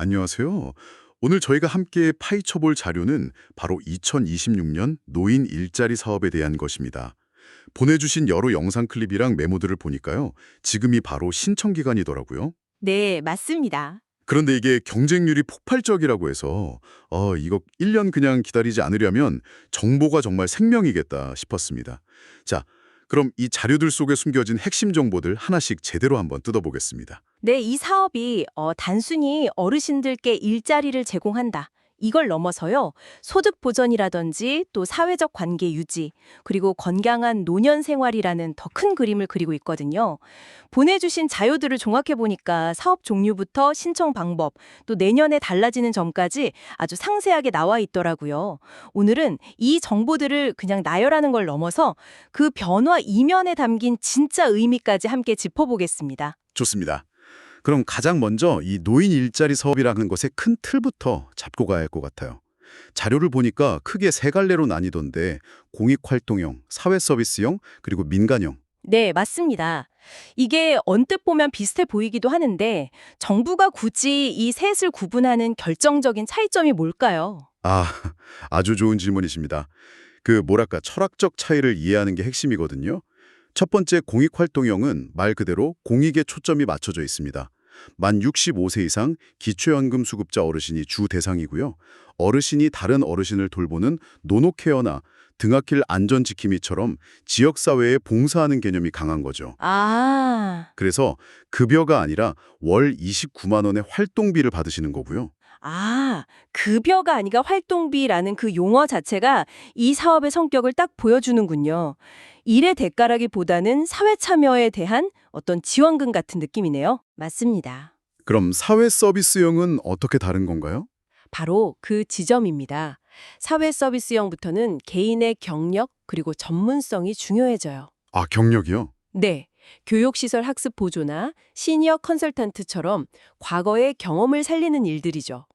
안녕하세요. 오늘 저희가 함께 파헤쳐볼 자료는 바로 2026년 노인 일자리 사업에 대한 것입니다. 보내주신 여러 영상 클립이랑 메모들을 보니까요. 지금이 바로 신청 기간이더라고요. 네, 맞습니다. 그런데 이게 경쟁률이 폭발적이라고 해서 이거 1년 그냥 기다리지 않으려면 정보가 정말 생명이겠다 싶었습니다. 자, 그럼 이 자료들 속에 숨겨진 핵심 정보들 하나씩 제대로 한번 뜯어보겠습니다. 네, 이 사업이 단순히 어르신들께 일자리를 제공한다. 이걸 넘어서요. 소득 보전이라든지 또 사회적 관계 유지, 그리고 건강한 노년 생활이라는 더 큰 그림을 그리고 있거든요. 보내주신 자료들을 종합해 보니까 사업 종류부터 신청 방법, 또 내년에 달라지는 점까지 아주 상세하게 나와 있더라고요. 오늘은 이 정보들을 그냥 나열하는 걸 넘어서 그 변화 이면에 담긴 진짜 의미까지 함께 짚어보겠습니다. 좋습니다. 그럼 가장 먼저 이 노인 일자리 사업이라는 것의 큰 틀부터 잡고 가야 할 것 같아요. 자료를 보니까 크게 세 갈래로 나뉘던데 공익활동형, 사회서비스형, 그리고 민간형. 네, 맞습니다. 이게 언뜻 보면 비슷해 보이기도 하는데 정부가 굳이 이 셋을 구분하는 결정적인 차이점이 뭘까요? 아, 아주 좋은 질문이십니다. 뭐랄까 철학적 차이를 이해하는 게 핵심이거든요. 첫 번째 공익활동형은 말 그대로 공익에 초점이 맞춰져 있습니다. 만 65세 이상 기초연금 수급자 어르신이 주 대상이고요. 어르신이 다른 어르신을 돌보는 노노케어나 등하길 안전지킴이처럼 지역사회에 봉사하는 개념이 강한 거죠. 아, 그래서 급여가 아니라 월 29만 원의 활동비를 받으시는 거고요. 급여가 아니라 활동비라는 그 용어 자체가 이 사업의 성격을 딱 보여주는군요. 일의 대가라기보다는 사회 참여에 대한 어떤 지원금 같은 느낌이네요. 맞습니다. 그럼 사회 서비스형은 어떻게 다른 건가요? 바로 그 지점입니다. 사회 서비스형부터는 개인의 경력 그리고 전문성이 중요해져요. 아, 경력이요? 네. 교육시설 학습 보조나 시니어 컨설턴트처럼 과거의 경험을 살리는 일들이죠.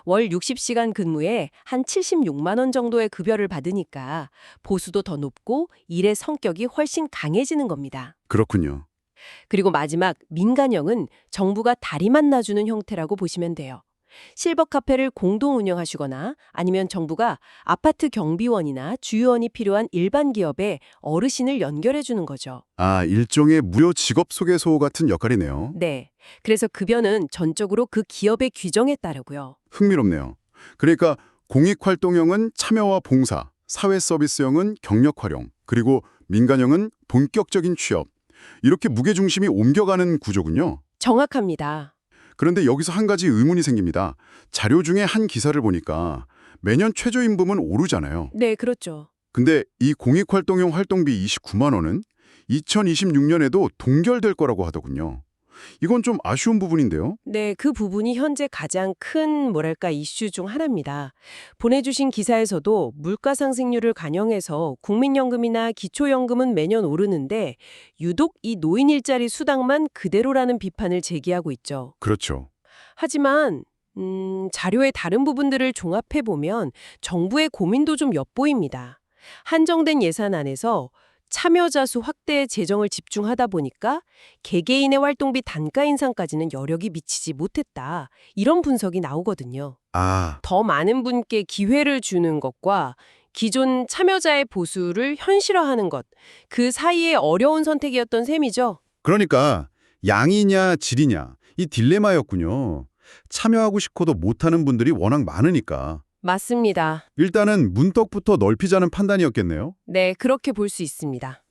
월 60시간 근무에 한 76만 원 정도의 급여를 받으니까 보수도 더 높고 일의 성격이 훨씬 강해지는 겁니다. 그렇군요. 그리고 마지막 민간형은 정부가 다리만 놔주는 형태라고 보시면 돼요. 실버 카페를 공동 운영하시거나 아니면 정부가 아파트 경비원이나 주유원이 필요한 일반 기업에 어르신을 연결해 주는 거죠. 아, 일종의 무료 직업 소개소 같은 역할이네요. 네. 그래서 급여는 전적으로 그 기업의 규정에 따르고요. 흥미롭네요. 그러니까 공익활동형은 참여와 봉사, 사회서비스형은 경력 활용, 그리고 민간형은 본격적인 취업. 이렇게 무게중심이 옮겨가는 구조군요. 정확합니다. 그런데 여기서 한 가지 의문이 생깁니다. 자료 중에 한 기사를 보니까 매년 최저임금은 오르잖아요. 네, 그렇죠. 근데 이 공익활동형 활동비 29만 원은 2026년에도 동결될 거라고 하더군요. 이건 좀 아쉬운 부분인데요. 네, 그 부분이 현재 가장 큰 이슈 중 하나입니다. 보내주신 기사에서도 물가 상승률을 반영해서 국민연금이나 기초연금은 매년 오르는데 유독 이 노인 일자리 수당만 그대로라는 비판을 제기하고 있죠. 그렇죠. 하지만 자료의 다른 부분들을 종합해보면 정부의 고민도 좀 엿보입니다. 한정된 예산 안에서 참여자 수 확대에 재정을 집중하다 보니까 개개인의 활동비 단가 인상까지는 여력이 미치지 못했다. 이런 분석이 나오거든요. 아, 더 많은 분께 기회를 주는 것과 기존 참여자의 보수를 현실화하는 것, 그 사이에 어려운 선택이었던 셈이죠. 그러니까 양이냐 질이냐 이 딜레마였군요. 참여하고 싶어도 못하는 분들이 워낙 많으니까. 맞습니다. 일단은 문턱부터 넓히자는 판단이었겠네요. 네, 그렇게 볼 수 있습니다.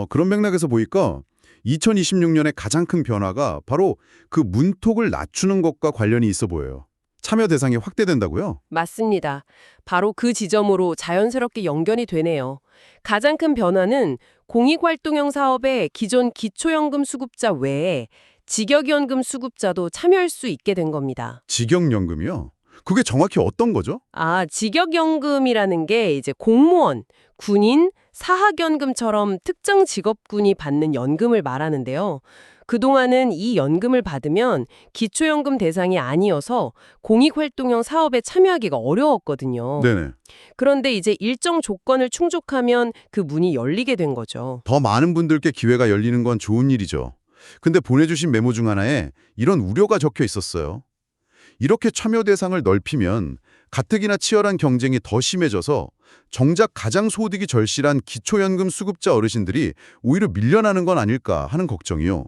그런 맥락에서 보니까 2026년의 가장 큰 변화가 바로 그 문턱을 낮추는 것과 관련이 있어 보여요. 참여 대상이 확대된다고요? 맞습니다. 바로 그 지점으로 자연스럽게 연결이 되네요. 가장 큰 변화는 공익활동형 사업에 기존 기초연금 수급자 외에 직역연금 수급자도 참여할 수 있게 된 겁니다. 직역연금이요? 그게 정확히 어떤 거죠? 직역연금이라는 게 이제 공무원, 군인, 사학연금처럼 특정 직업군이 받는 연금을 말하는데요. 그동안은 이 연금을 받으면 기초연금 대상이 아니어서 공익활동형 사업에 참여하기가 어려웠거든요. 네네. 그런데 이제 일정 조건을 충족하면 그 문이 열리게 된 거죠. 더 많은 분들께 기회가 열리는 건 좋은 일이죠. 근데 보내주신 메모 중 하나에 이런 우려가 적혀 있었어요. 이렇게 참여 대상을 넓히면 가뜩이나 치열한 경쟁이 더 심해져서 정작 가장 소득이 절실한 기초연금 수급자 어르신들이 오히려 밀려나는 건 아닐까 하는 걱정이요.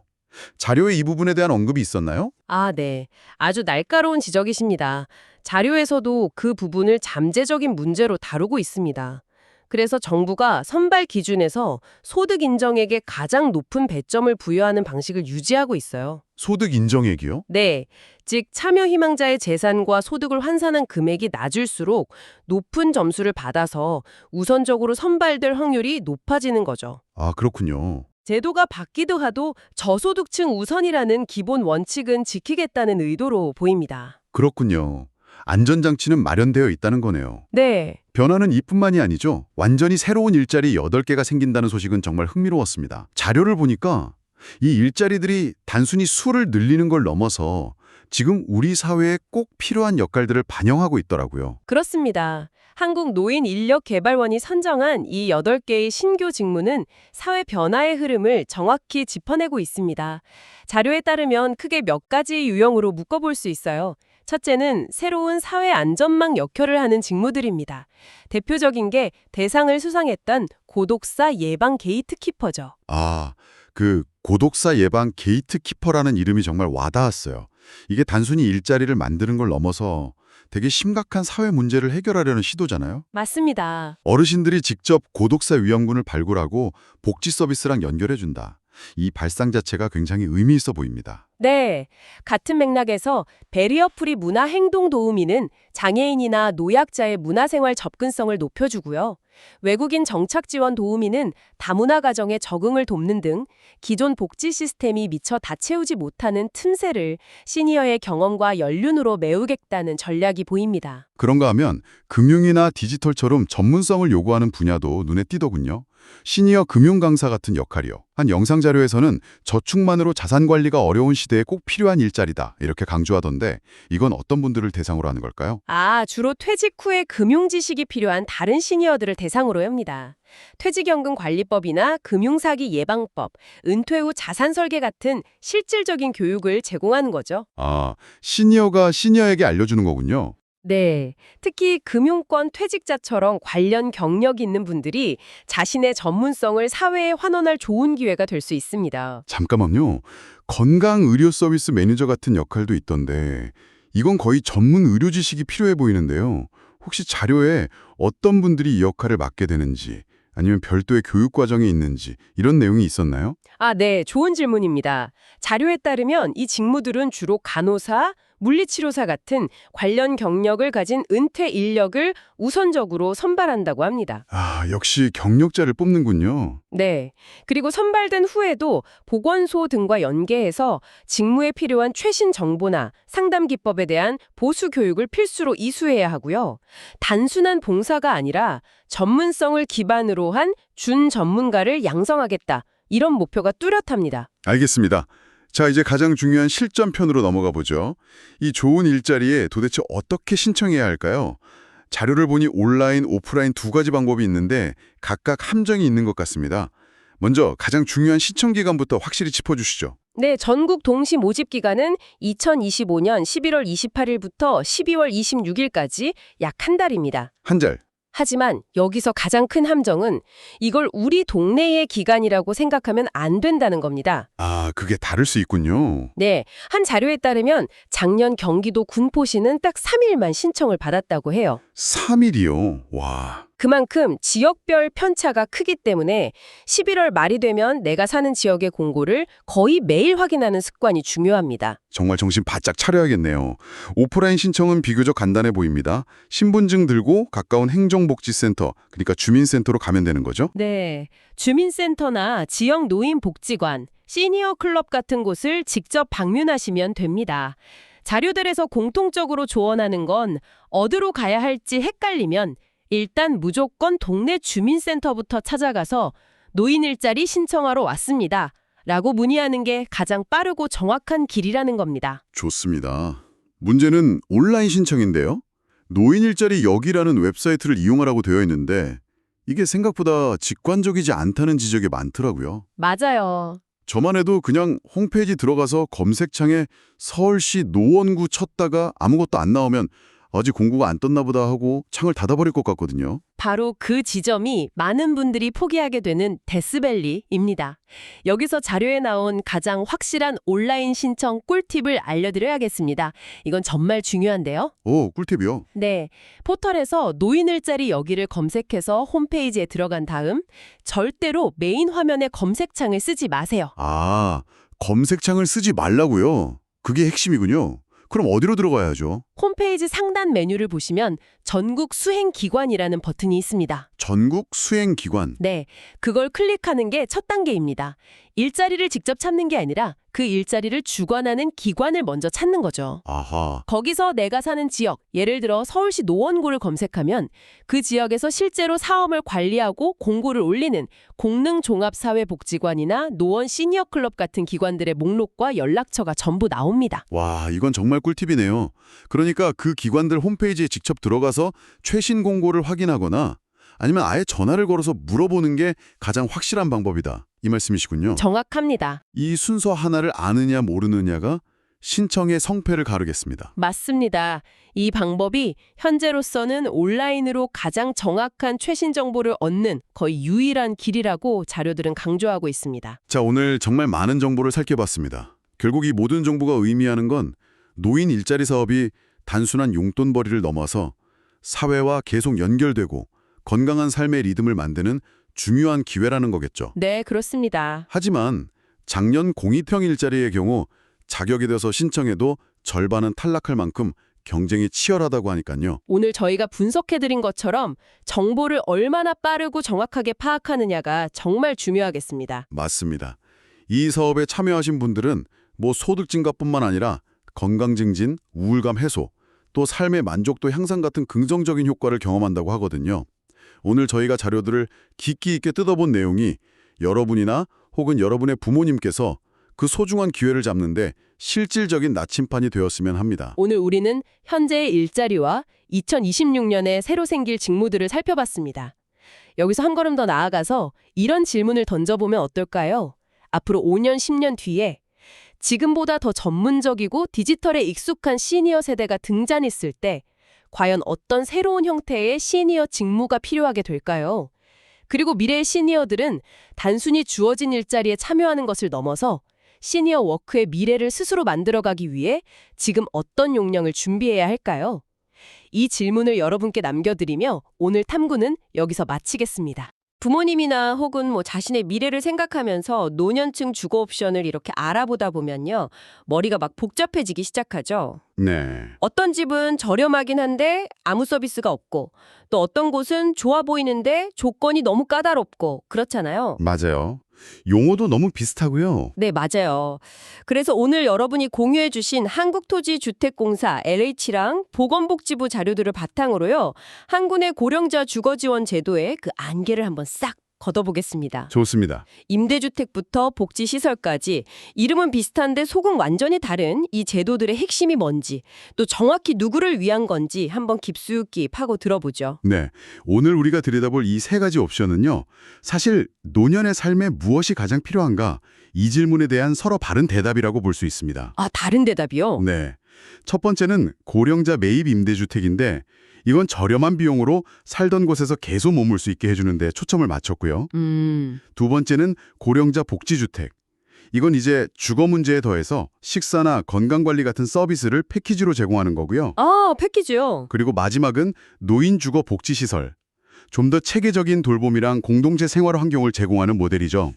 자료에 이 부분에 대한 언급이 있었나요? 아, 네. 아주 날카로운 지적이십니다. 자료에서도 그 부분을 잠재적인 문제로 다루고 있습니다. 그래서 정부가 선발 기준에서 소득 인정액에 가장 높은 배점을 부여하는 방식을 유지하고 있어요. 소득 인정액이요? 네. 즉, 참여 희망자의 재산과 소득을 환산한 금액이 낮을수록 높은 점수를 받아서 우선적으로 선발될 확률이 높아지는 거죠. 아, 그렇군요. 제도가 바뀌도 하도 저소득층 우선이라는 기본 원칙은 지키겠다는 의도로 보입니다. 그렇군요. 안전장치는 마련되어 있다는 거네요. 네. 변화는 이뿐만이 아니죠. 완전히 새로운 일자리 8개가 생긴다는 소식은 정말 흥미로웠습니다. 자료를 보니까 이 일자리들이 단순히 수를 늘리는 걸 넘어서 지금 우리 사회에 꼭 필요한 역할들을 반영하고 있더라고요. 그렇습니다. 한국노인인력개발원이 선정한 이 8개의 신규 직무는 사회 변화의 흐름을 정확히 짚어내고 있습니다. 자료에 따르면 크게 몇 가지 유형으로 묶어볼 수 있어요. 첫째는 새로운 사회 안전망 역할을 하는 직무들입니다. 대표적인 게 대상을 수상했던 고독사 예방 게이트키퍼죠. 아, 그 고독사 예방 게이트키퍼라는 이름이 정말 와닿았어요. 이게 단순히 일자리를 만드는 걸 넘어서 되게 심각한 사회 문제를 해결하려는 시도잖아요. 맞습니다. 어르신들이 직접 고독사 위험군을 발굴하고 복지 서비스랑 연결해준다. 이 발상 자체가 굉장히 의미 있어 보입니다. 네. 같은 맥락에서 베리어프리 문화행동 도우미는 장애인이나 노약자의 문화생활 접근성을 높여주고요. 외국인 정착 지원 도우미는 다문화 가정의 적응을 돕는 등 기존 복지 시스템이 미처 다 채우지 못하는 틈새를 시니어의 경험과 연륜으로 메우겠다는 전략이 보입니다. 그런가 하면 금융이나 디지털처럼 전문성을 요구하는 분야도 눈에 띄더군요. 시니어 금융 강사 같은 역할이요. 한 영상 자료에서는 저축만으로 자산 관리가 어려운 시대에 꼭 필요한 일자리다 이렇게 강조하던데 이건 어떤 분들을 대상으로 하는 걸까요? 주로 퇴직 후에 금융 지식이 필요한 다른 시니어들을 대상으로 합니다. 퇴직연금 관리법이나 금융사기 예방법, 은퇴 후 자산 설계 같은 실질적인 교육을 제공하는 거죠. 아, 시니어가 시니어에게 알려주는 거군요. 네. 특히 금융권 퇴직자처럼 관련 경력이 있는 분들이 자신의 전문성을 사회에 환원할 좋은 기회가 될 수 있습니다. 잠깐만요. 건강의료 서비스 매니저 같은 역할도 있던데 이건 거의 전문 의료 지식이 필요해 보이는데요. 혹시 자료에 어떤 분들이 이 역할을 맡게 되는지 아니면 별도의 교육 과정이 있는지 이런 내용이 있었나요? 네. 좋은 질문입니다. 자료에 따르면 이 직무들은 주로 간호사, 물리치료사 같은 관련 경력을 가진 은퇴 인력을 우선적으로 선발한다고 합니다. 아, 역시 경력자를 뽑는군요. 네. 그리고 선발된 후에도 보건소 등과 연계해서 직무에 필요한 최신 정보나 상담 기법에 대한 보수 교육을 필수로 이수해야 하고요. 단순한 봉사가 아니라 전문성을 기반으로 한 준전문가를 양성하겠다. 이런 목표가 뚜렷합니다. 알겠습니다. 자, 이제 가장 중요한 실전편으로 넘어가 보죠. 이 좋은 일자리에 도대체 어떻게 신청해야 할까요? 자료를 보니 온라인, 오프라인 두 가지 방법이 있는데 각각 함정이 있는 것 같습니다. 먼저 가장 중요한 신청 기간부터 확실히 짚어주시죠. 네, 전국 동시 모집 기간은 2025년 11월 28일부터 12월 26일까지 약 한 달입니다. 한 달. 하지만 여기서 가장 큰 함정은 이걸 우리 동네의 기간이라고 생각하면 안 된다는 겁니다. 아, 그게 다를 수 있군요. 네, 한 자료에 따르면 작년 경기도 군포시는 딱 3일만 신청을 받았다고 해요. 3일이요? 와. 그만큼 지역별 편차가 크기 때문에 11월 말이 되면 내가 사는 지역의 공고를 거의 매일 확인하는 습관이 중요합니다. 정말 정신 바짝 차려야겠네요. 오프라인 신청은 비교적 간단해 보입니다. 신분증 들고 가까운 행정복지센터, 그러니까 주민센터로 가면 되는 거죠? 네, 주민센터나 지역 노인복지관, 시니어 클럽 같은 곳을 직접 방문하시면 됩니다. 자료들에서 공통적으로 조언하는 건 어디로 가야 할지 헷갈리면 일단 무조건 동네 주민센터부터 찾아가서 노인 일자리 신청하러 왔습니다. 라고 문의하는 게 가장 빠르고 정확한 길이라는 겁니다. 좋습니다. 문제는 온라인 신청인데요. 노인 일자리 여기라는 웹사이트를 이용하라고 되어 있는데 이게 생각보다 직관적이지 않다는 지적이 많더라고요. 맞아요. 저만 해도 그냥 홈페이지 들어가서 검색창에 서울시 노원구 쳤다가 아무것도 안 나오면 아직 공고가 안 떴나 보다 하고 창을 닫아버릴 것 같거든요. 바로 그 지점이 많은 분들이 포기하게 되는 데스밸리입니다. 여기서 자료에 나온 가장 확실한 온라인 신청 꿀팁을 알려드려야겠습니다. 이건 정말 중요한데요. 오, 꿀팁이요? 네, 포털에서 노인 일자리 여기를 검색해서 홈페이지에 들어간 다음 절대로 메인 화면의 검색창을 쓰지 마세요. 아, 검색창을 쓰지 말라고요? 그게 핵심이군요. 그럼 어디로 들어가야죠? 홈페이지 상단 메뉴를 보시면 전국 수행기관이라는 버튼이 있습니다. 전국 수행기관. 네, 그걸 클릭하는 게 첫 단계입니다. 일자리를 직접 찾는 게 아니라 그 일자리를 주관하는 기관을 먼저 찾는 거죠. 아하, 거기서 내가 사는 지역, 예를 들어 서울시 노원구를 검색하면 그 지역에서 실제로 사업을 관리하고 공고를 올리는 공능종합사회복지관이나 노원 시니어클럽 같은 기관들의 목록과 연락처가 전부 나옵니다. 와, 이건 정말 꿀팁이네요. 그러니까 그 기관들 홈페이지에 직접 들어가서 최신 공고를 확인하거나 아니면 아예 전화를 걸어서 물어보는 게 가장 확실한 방법이다. 이 말씀이시군요. 정확합니다. 이 순서 하나를 아느냐 모르느냐가 신청의 성패를 가르겠습니다. 맞습니다. 이 방법이 현재로서는 온라인으로 가장 정확한 최신 정보를 얻는 거의 유일한 길이라고 자료들은 강조하고 있습니다. 자, 오늘 정말 많은 정보를 살펴봤습니다. 결국 이 모든 정보가 의미하는 건 노인 일자리 사업이 단순한 용돈벌이를 넘어서 사회와 계속 연결되고 건강한 삶의 리듬을 만드는 중요한 기회라는 거겠죠. 네, 그렇습니다. 하지만 작년 공익형 일자리의 경우 자격이 돼서 신청해도 절반은 탈락할 만큼 경쟁이 치열하다고 하니까요. 오늘 저희가 분석해드린 것처럼 정보를 얼마나 빠르고 정확하게 파악하느냐가 정말 중요하겠습니다. 맞습니다. 이 사업에 참여하신 분들은 뭐 소득 증가뿐만 아니라 건강 증진, 우울감 해소, 또 삶의 만족도 향상 같은 긍정적인 효과를 경험한다고 하거든요. 오늘 저희가 자료들을 깊이 있게 뜯어본 내용이 여러분이나 혹은 여러분의 부모님께서 그 소중한 기회를 잡는데 실질적인 나침판이 되었으면 합니다. 오늘 우리는 현재의 일자리와 2026년에 새로 생길 직무들을 살펴봤습니다. 여기서 한 걸음 더 나아가서 이런 질문을 던져보면 어떨까요? 앞으로 5년, 10년 뒤에 지금보다 더 전문적이고 디지털에 익숙한 시니어 세대가 등장했을 때 과연 어떤 새로운 형태의 시니어 직무가 필요하게 될까요? 그리고 미래의 시니어들은 단순히 주어진 일자리에 참여하는 것을 넘어서 시니어 워크의 미래를 스스로 만들어가기 위해 지금 어떤 역량을 준비해야 할까요? 이 질문을 여러분께 남겨드리며 오늘 탐구는 여기서 마치겠습니다. 부모님이나 혹은 자신의 미래를 생각하면서 노년층 주거 옵션을 이렇게 알아보다 보면요. 머리가 막 복잡해지기 시작하죠. 네. 어떤 집은 저렴하긴 한데 아무 서비스가 없고 또 어떤 곳은 좋아 보이는데 조건이 너무 까다롭고 그렇잖아요. 맞아요. 용어도 너무 비슷하고요. 네, 맞아요. 그래서 오늘 여러분이 공유해 주신 한국토지주택공사 LH랑 보건복지부 자료들을 바탕으로요. 한군의 고령자 주거지원 제도의 그 안개를 한번 싹 걷어보겠습니다. 좋습니다. 임대주택부터 복지시설까지 이름은 비슷한데 속은 완전히 다른 이 제도들의 핵심이 뭔지 또 정확히 누구를 위한 건지 한번 깊숙이 파고 들어보죠. 네. 오늘 우리가 들여다볼 이 세 가지 옵션은요. 사실 노년의 삶에 무엇이 가장 필요한가? 이 질문에 대한 서로 바른 대답이라고 볼 수 있습니다. 아, 다른 대답이요? 네. 첫 번째는 고령자 매입 임대주택인데 이건 저렴한 비용으로 살던 곳에서 계속 머물 수 있게 해주는 데 초점을 맞췄고요. 두 번째는 고령자 복지주택. 이건 이제 주거 문제에 더해서 식사나 건강관리 같은 서비스를 패키지로 제공하는 거고요. 아, 패키지요? 그리고 마지막은 노인 주거 복지시설. 좀 더 체계적인 돌봄이랑 공동체 생활 환경을 제공하는 모델이죠.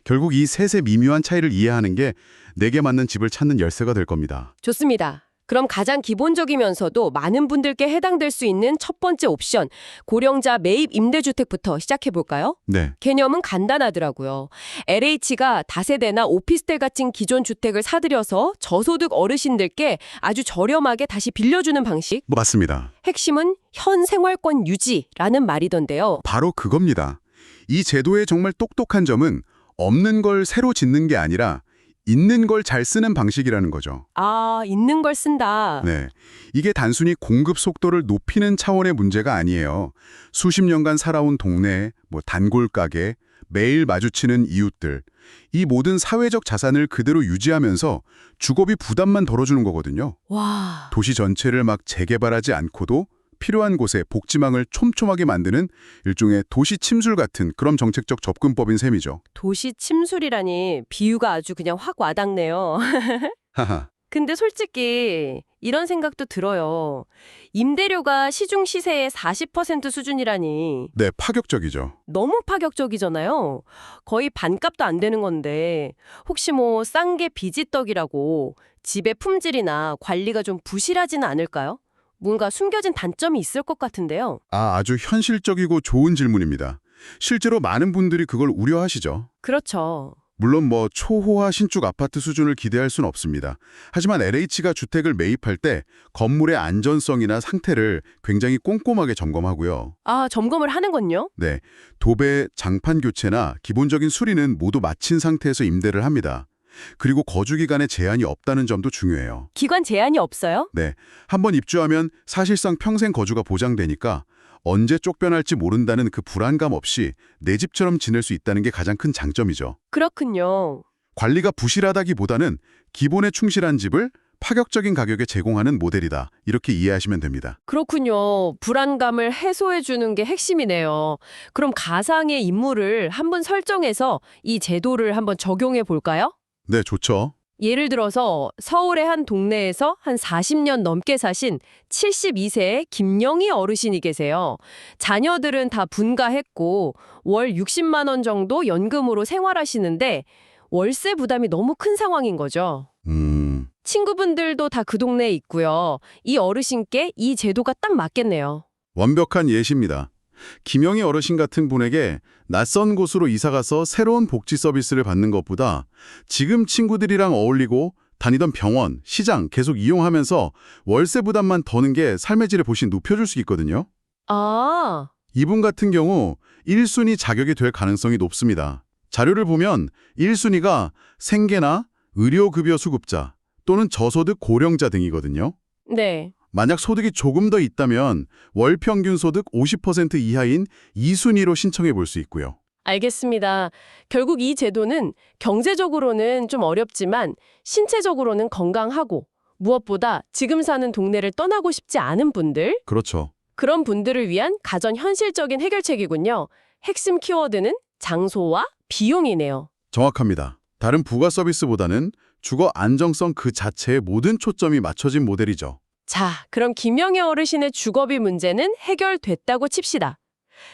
결국 이 셋의 미묘한 차이를 이해하는 게 내게 맞는 집을 찾는 열쇠가 될 겁니다. 좋습니다. 그럼 가장 기본적이면서도 많은 분들께 해당될 수 있는 첫 번째 옵션, 고령자 매입 임대주택부터 시작해볼까요? 네. 개념은 간단하더라고요. LH가 다세대나 오피스텔 같은 기존 주택을 사들여서 저소득 어르신들께 아주 저렴하게 다시 빌려주는 방식. 맞습니다. 핵심은 현 생활권 유지라는 말이던데요. 바로 그겁니다. 이 제도의 정말 똑똑한 점은 없는 걸 새로 짓는 게 아니라 있는 걸 잘 쓰는 방식이라는 거죠. 아, 있는 걸 쓴다. 네, 이게 단순히 공급 속도를 높이는 차원의 문제가 아니에요. 수십 년간 살아온 동네, 단골 가게, 매일 마주치는 이웃들, 이 모든 사회적 자산을 그대로 유지하면서 주거비 부담만 덜어주는 거거든요. 와, 도시 전체를 막 재개발하지 않고도 필요한 곳에 복지망을 촘촘하게 만드는 일종의 도시 침술 같은 그런 정책적 접근법인 셈이죠. 도시 침술이라니 비유가 아주 그냥 확 와닿네요. 하하. 근데 솔직히 이런 생각도 들어요. 임대료가 시중 시세의 40% 수준이라니 네, 파격적이죠. 너무 파격적이잖아요. 거의 반값도 안 되는 건데 혹시 뭐 싼 게 비지떡이라고 집의 품질이나 관리가 좀 부실하지는 않을까요? 뭔가 숨겨진 단점이 있을 것 같은데요. 아주 현실적이고 좋은 질문입니다. 실제로 많은 분들이 그걸 우려하시죠. 그렇죠. 물론 초호화 신축 아파트 수준을 기대할 수는 없습니다. 하지만 LH가 주택을 매입할 때 건물의 안전성이나 상태를 굉장히 꼼꼼하게 점검하고요. 아, 점검을 하는군요. 네, 도배, 장판 교체나 기본적인 수리는 모두 마친 상태에서 임대를 합니다. 그리고 거주 기간에 제한이 없다는 점도 중요해요. 기관 제한이 없어요? 네, 한번 입주하면 사실상 평생 거주가 보장되니까 언제 쫓겨날지 모른다는 그 불안감 없이 내 집처럼 지낼 수 있다는 게 가장 큰 장점이죠. 그렇군요. 관리가 부실하다기보다는 기본에 충실한 집을 파격적인 가격에 제공하는 모델이다. 이렇게 이해하시면 됩니다. 그렇군요. 불안감을 해소해 주는 게 핵심이네요. 그럼 가상의 인물을 한번 설정해서 이 제도를 한번 적용해 볼까요? 네, 좋죠. 예를 들어서 서울의 한 동네에서 한 40년 넘게 사신 72세의 김영희 어르신이 계세요. 자녀들은 다 분가했고 월 60만 원 정도 연금으로 생활하시는데 월세 부담이 너무 큰 상황인 거죠. 친구분들도 다 그 동네에 있고요. 이 어르신께 이 제도가 딱 맞겠네요. 완벽한 예시입니다. 김영희 어르신 같은 분에게 낯선 곳으로 이사가서 새로운 복지 서비스를 받는 것보다 지금 친구들이랑 어울리고 다니던 병원, 시장 계속 이용하면서 월세 부담만 더는 게 삶의 질을 훨씬 높여줄 수 있거든요. 아, 이분 같은 경우 1순위 자격이 될 가능성이 높습니다. 자료를 보면 1순위가 생계나 의료급여 수급자 또는 저소득 고령자 등이거든요. 네. 만약 소득이 조금 더 있다면 월 평균 소득 50% 이하인 2순위로 신청해 볼 수 있고요. 알겠습니다. 결국 이 제도는 경제적으로는 좀 어렵지만 신체적으로는 건강하고 무엇보다 지금 사는 동네를 떠나고 싶지 않은 분들, 그렇죠. 그런 분들을 위한 가전 현실적인 해결책이군요. 핵심 키워드는 장소와 비용이네요. 정확합니다. 다른 부가 서비스보다는 주거 안정성 그 자체에 모든 초점이 맞춰진 모델이죠. 자, 그럼 김영애 어르신의 주거비 문제는 해결됐다고 칩시다.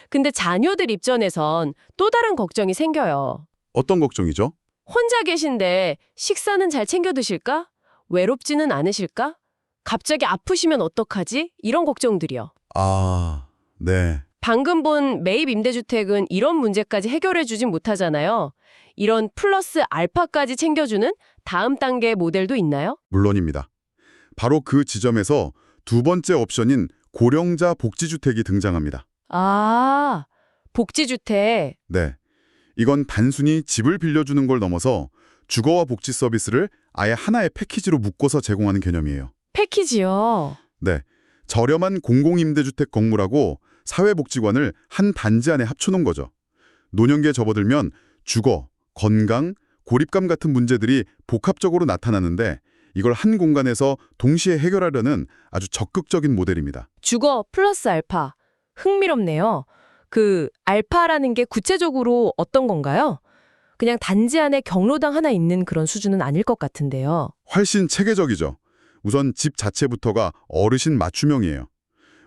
근데 자녀들 입장에선 또 다른 걱정이 생겨요. 어떤 걱정이죠? 혼자 계신데 식사는 잘 챙겨 드실까? 외롭지는 않으실까? 갑자기 아프시면 어떡하지? 이런 걱정들이요. 네. 방금 본 매입 임대주택은 이런 문제까지 해결해 주진 못하잖아요. 이런 플러스 알파까지 챙겨주는 다음 단계 모델도 있나요? 물론입니다. 바로 그 지점에서 두 번째 옵션인 고령자 복지주택이 등장합니다. 아, 복지주택. 네. 이건 단순히 집을 빌려주는 걸 넘어서 주거와 복지 서비스를 아예 하나의 패키지로 묶어서 제공하는 개념이에요. 패키지요. 네. 저렴한 공공임대주택 건물하고 사회복지관을 한 단지 안에 합쳐놓은 거죠. 노년기에 접어들면 주거, 건강, 고립감 같은 문제들이 복합적으로 나타나는데 이걸 한 공간에서 동시에 해결하려는 아주 적극적인 모델입니다. 주거 플러스 알파. 흥미롭네요. 그 알파라는 게 구체적으로 어떤 건가요? 그냥 단지 안에 경로당 하나 있는 그런 수준은 아닐 것 같은데요. 훨씬 체계적이죠. 우선 집 자체부터가 어르신 맞춤형이에요.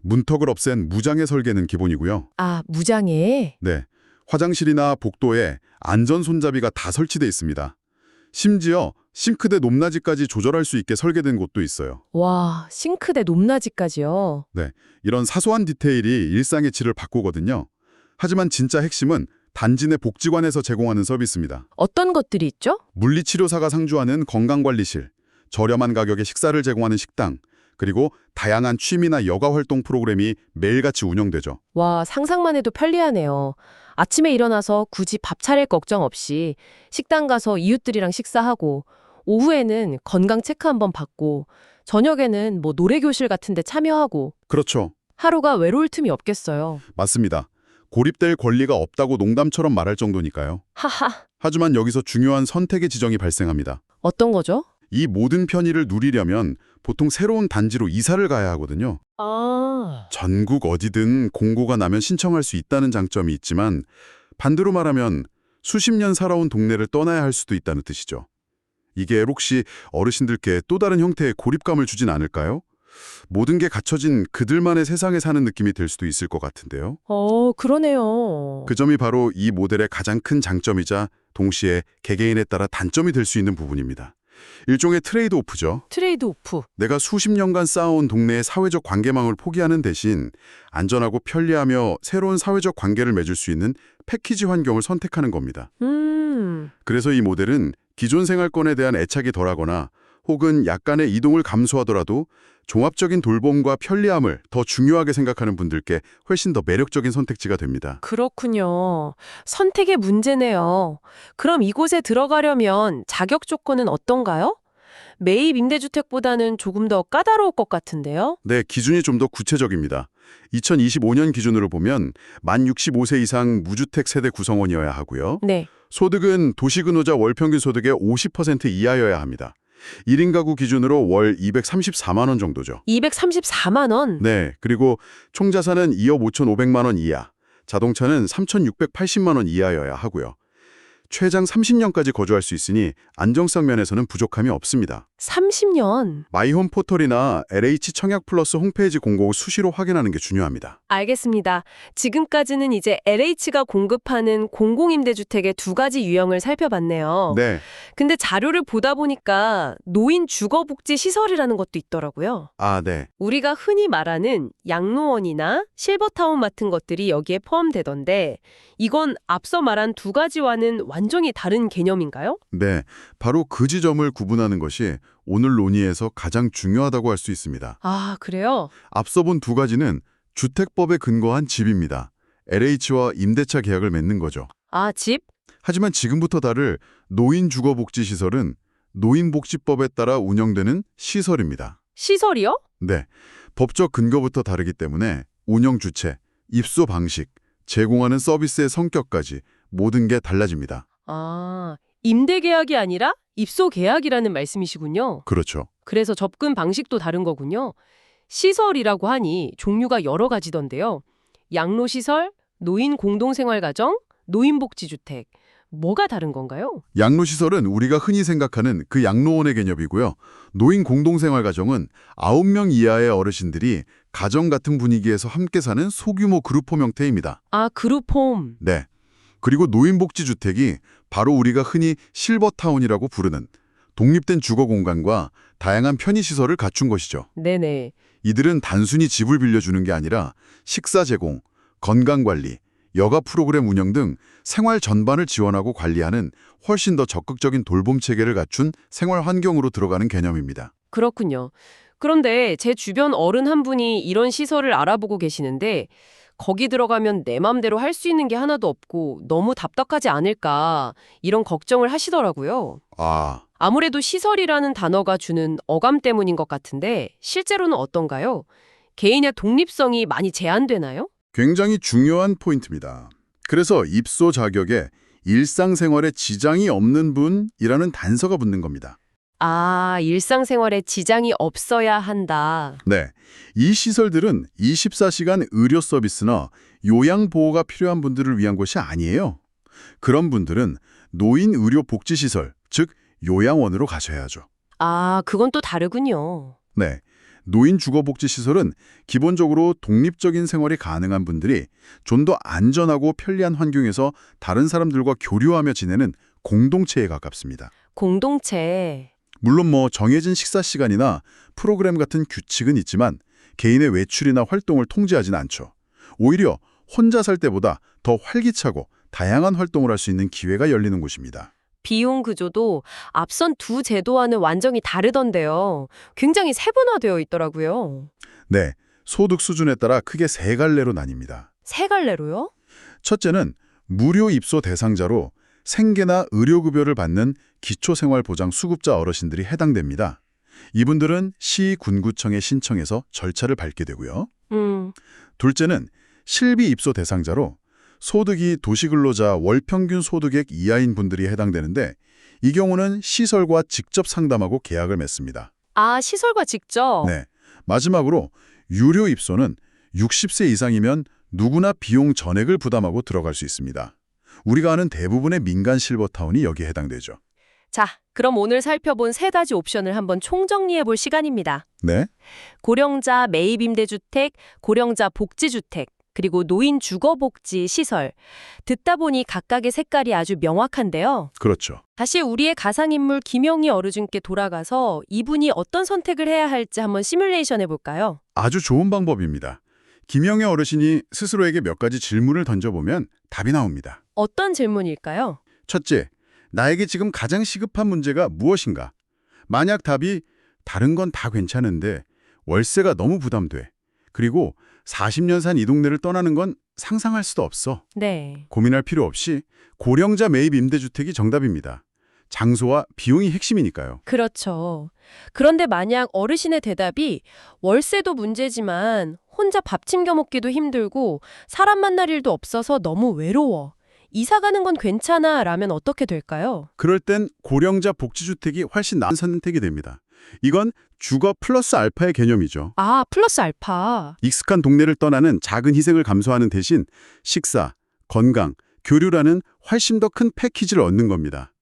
문턱을 없앤 무장애 설계는 기본이고요. 아, 무장애? 네, 화장실이나 복도에 안전 손잡이가 다 설치돼 있습니다. 심지어 싱크대 높낮이까지 조절할 수 있게 설계된 곳도 있어요. 와, 싱크대 높낮이까지요. 네, 이런 사소한 디테일이 일상의 질을 바꾸거든요. 하지만 진짜 핵심은 단지 내 복지관에서 제공하는 서비스입니다. 어떤 것들이 있죠? 물리치료사가 상주하는 건강관리실, 저렴한 가격에 식사를 제공하는 식당, 그리고 다양한 취미나 여가활동 프로그램이 매일같이 운영되죠. 와, 상상만 해도 편리하네요. 아침에 일어나서 굳이 밥 차릴 걱정 없이 식당 가서 이웃들이랑 식사하고 오후에는 건강 체크 한번 받고 저녁에는 뭐 노래교실 같은 데 참여하고 그렇죠. 하루가 외로울 틈이 없겠어요. 맞습니다. 고립될 권리가 없다고 농담처럼 말할 정도니까요. 하하, 하지만 여기서 중요한 선택의 지정이 발생합니다. 어떤 거죠? 이 모든 편의를 누리려면 보통 새로운 단지로 이사를 가야 하거든요. 아, 전국 어디든 공고가 나면 신청할 수 있다는 장점이 있지만 반대로 말하면 수십 년 살아온 동네를 떠나야 할 수도 있다는 뜻이죠. 이게 혹시 어르신들께 또 다른 형태의 고립감을 주진 않을까요? 모든 게 갖춰진 그들만의 세상에 사는 느낌이 들 수도 있을 것 같은데요. 그러네요. 그 점이 바로 이 모델의 가장 큰 장점이자 동시에 개개인에 따라 단점이 될 수 있는 부분입니다. 일종의 트레이드 오프죠. 트레이드 오프. 내가 수십 년간 쌓아온 동네의 사회적 관계망을 포기하는 대신 안전하고 편리하며 새로운 사회적 관계를 맺을 수 있는 패키지 환경을 선택하는 겁니다. 그래서 이 모델은 기존 생활권에 대한 애착이 덜하거나 혹은 약간의 이동을 감수하더라도 종합적인 돌봄과 편리함을 더 중요하게 생각하는 분들께 훨씬 더 매력적인 선택지가 됩니다. 그렇군요. 선택의 문제네요. 그럼 이곳에 들어가려면 자격 조건은 어떤가요? 매입 임대주택보다는 조금 더 까다로울 것 같은데요? 네, 기준이 좀 더 구체적입니다. 2025년 기준으로 보면 만 65세 이상 무주택 세대 구성원이어야 하고요. 네. 소득은 도시근로자 월평균 소득의 50% 이하여야 합니다. 1인 가구 기준으로 월 234만 원 정도죠. 234만 원? 네, 그리고 총 자산은 2억 5,500만 원 이하, 자동차는 3,680만 원 이하여야 하고요. 최장 30년까지 거주할 수 있으니 안정성 면에서는 부족함이 없습니다. 30년. 마이홈 포털이나 LH 청약 플러스 홈페이지 공고 수시로 확인하는 게 중요합니다. 알겠습니다. 지금까지는 이제 LH가 공급하는 공공임대주택의 두 가지 유형을 살펴봤네요. 네, 근데 자료를 보다 보니까 노인 주거복지 시설이라는 것도 있더라고요. 네. 우리가 흔히 말하는 양로원이나 실버타운 같은 것들이 여기에 포함되던데 이건 앞서 말한 두 가지와는 완전히 다른 개념인가요? 네, 바로 그 지점을 구분하는 것이 오늘 논의에서 가장 중요하다고 할 수 있습니다. 아, 그래요? 앞서 본 두 가지는 주택법에 근거한 집입니다. LH와 임대차 계약을 맺는 거죠. 아, 집? 하지만 지금부터 다를 노인주거복지시설은 노인복지법에 따라 운영되는 시설입니다. 시설이요? 네, 법적 근거부터 다르기 때문에 운영 주체, 입소 방식, 제공하는 서비스의 성격까지 모든 게 달라집니다. 아, 임대계약이 아니라 입소계약이라는 말씀이시군요. 그렇죠. 그래서 접근 방식도 다른 거군요. 시설이라고 하니 종류가 여러 가지던데요. 양로시설, 노인 공동생활가정, 노인복지주택. 뭐가 다른 건가요? 양로시설은 우리가 흔히 생각하는 그 양로원의 개념이고요. 노인 공동생활가정은 9명 이하의 어르신들이 가정 같은 분위기에서 함께 사는 소규모 그룹홈 형태입니다. 아, 그룹홈. 네. 그리고 노인복지주택이 바로 우리가 흔히 실버타운이라고 부르는 독립된 주거 공간과 다양한 편의시설을 갖춘 것이죠. 네네. 이들은 단순히 집을 빌려주는 게 아니라 식사 제공, 건강관리, 여가 프로그램 운영 등 생활 전반을 지원하고 관리하는 훨씬 더 적극적인 돌봄 체계를 갖춘 생활 환경으로 들어가는 개념입니다. 그렇군요. 그런데 제 주변 어른 한 분이 이런 시설을 알아보고 계시는데 거기 들어가면 내 맘대로 할 수 있는 게 하나도 없고 너무 답답하지 않을까 이런 걱정을 하시더라고요. 아무래도 시설이라는 단어가 주는 어감 때문인 것 같은데 실제로는 어떤가요? 개인의 독립성이 많이 제한되나요? 굉장히 중요한 포인트입니다. 그래서 입소 자격에 일상생활에 지장이 없는 분이라는 단서가 붙는 겁니다. 아, 일상생활에 지장이 없어야 한다. 네, 이 시설들은 24시간 의료 서비스나 요양보호가 필요한 분들을 위한 곳이 아니에요. 그런 분들은 노인의료복지시설, 즉 요양원으로 가셔야죠. 아, 그건 또 다르군요. 네, 노인주거복지시설은 기본적으로 독립적인 생활이 가능한 분들이 좀 더 안전하고 편리한 환경에서 다른 사람들과 교류하며 지내는 공동체에 가깝습니다. 공동체. 물론 정해진 식사 시간이나 프로그램 같은 규칙은 있지만 개인의 외출이나 활동을 통제하진 않죠. 오히려 혼자 살 때보다 더 활기차고 다양한 활동을 할 수 있는 기회가 열리는 곳입니다. 비용 구조도 앞선 두 제도와는 완전히 다르던데요. 굉장히 세분화되어 있더라고요. 네, 소득 수준에 따라 크게 세 갈래로 나뉩니다. 세 갈래로요? 첫째는 무료 입소 대상자로 생계나 의료급여를 받는 기초생활보장 수급자 어르신들이 해당됩니다. 이분들은 시, 군구청에 신청해서 절차를 밟게 되고요. 둘째는 실비 입소 대상자로 소득이 도시근로자 월평균 소득액 이하인 분들이 해당되는데 이 경우는 시설과 직접 상담하고 계약을 맺습니다. 아, 시설과 직접? 네. 마지막으로 유료 입소는 60세 이상이면 누구나 비용 전액을 부담하고 들어갈 수 있습니다. 우리가 아는 대부분의 민간 실버타운이 여기에 해당되죠. 자, 그럼 오늘 살펴본 세 가지 옵션을 한번 총정리해 볼 시간입니다. 네. 고령자 매입임대주택, 고령자 복지주택, 그리고 노인 주거복지 시설. 듣다 보니 각각의 색깔이 아주 명확한데요. 그렇죠. 다시 우리의 가상인물 김영희 어르신께 돌아가서 이분이 어떤 선택을 해야 할지 한번 시뮬레이션 해볼까요? 아주 좋은 방법입니다. 김영애 어르신이 스스로에게 몇 가지 질문을 던져보면 답이 나옵니다. 어떤 질문일까요? 첫째, 나에게 지금 가장 시급한 문제가 무엇인가? 만약 답이 다른 건 다 괜찮은데 월세가 너무 부담돼. 그리고 40년 산 이 동네를 떠나는 건 상상할 수도 없어. 네. 고민할 필요 없이 고령자 매입 임대주택이 정답입니다. 장소와 비용이 핵심이니까요. 그렇죠. 그런데 만약 어르신의 대답이 월세도 문제지만 혼자 밥 챙겨 먹기도 힘들고 사람 만날 일도 없어서 너무 외로워. 이사 가는 건 괜찮아 라면 어떻게 될까요? 그럴 땐 고령자 복지주택이 훨씬 나은 선택이 됩니다. 이건 주거 플러스 알파의 개념이죠. 아, 플러스 알파. 익숙한 동네를 떠나는 작은 희생을 감수하는 대신 식사, 건강, 교류라는 훨씬 더 큰 패키지를 얻는 겁니다.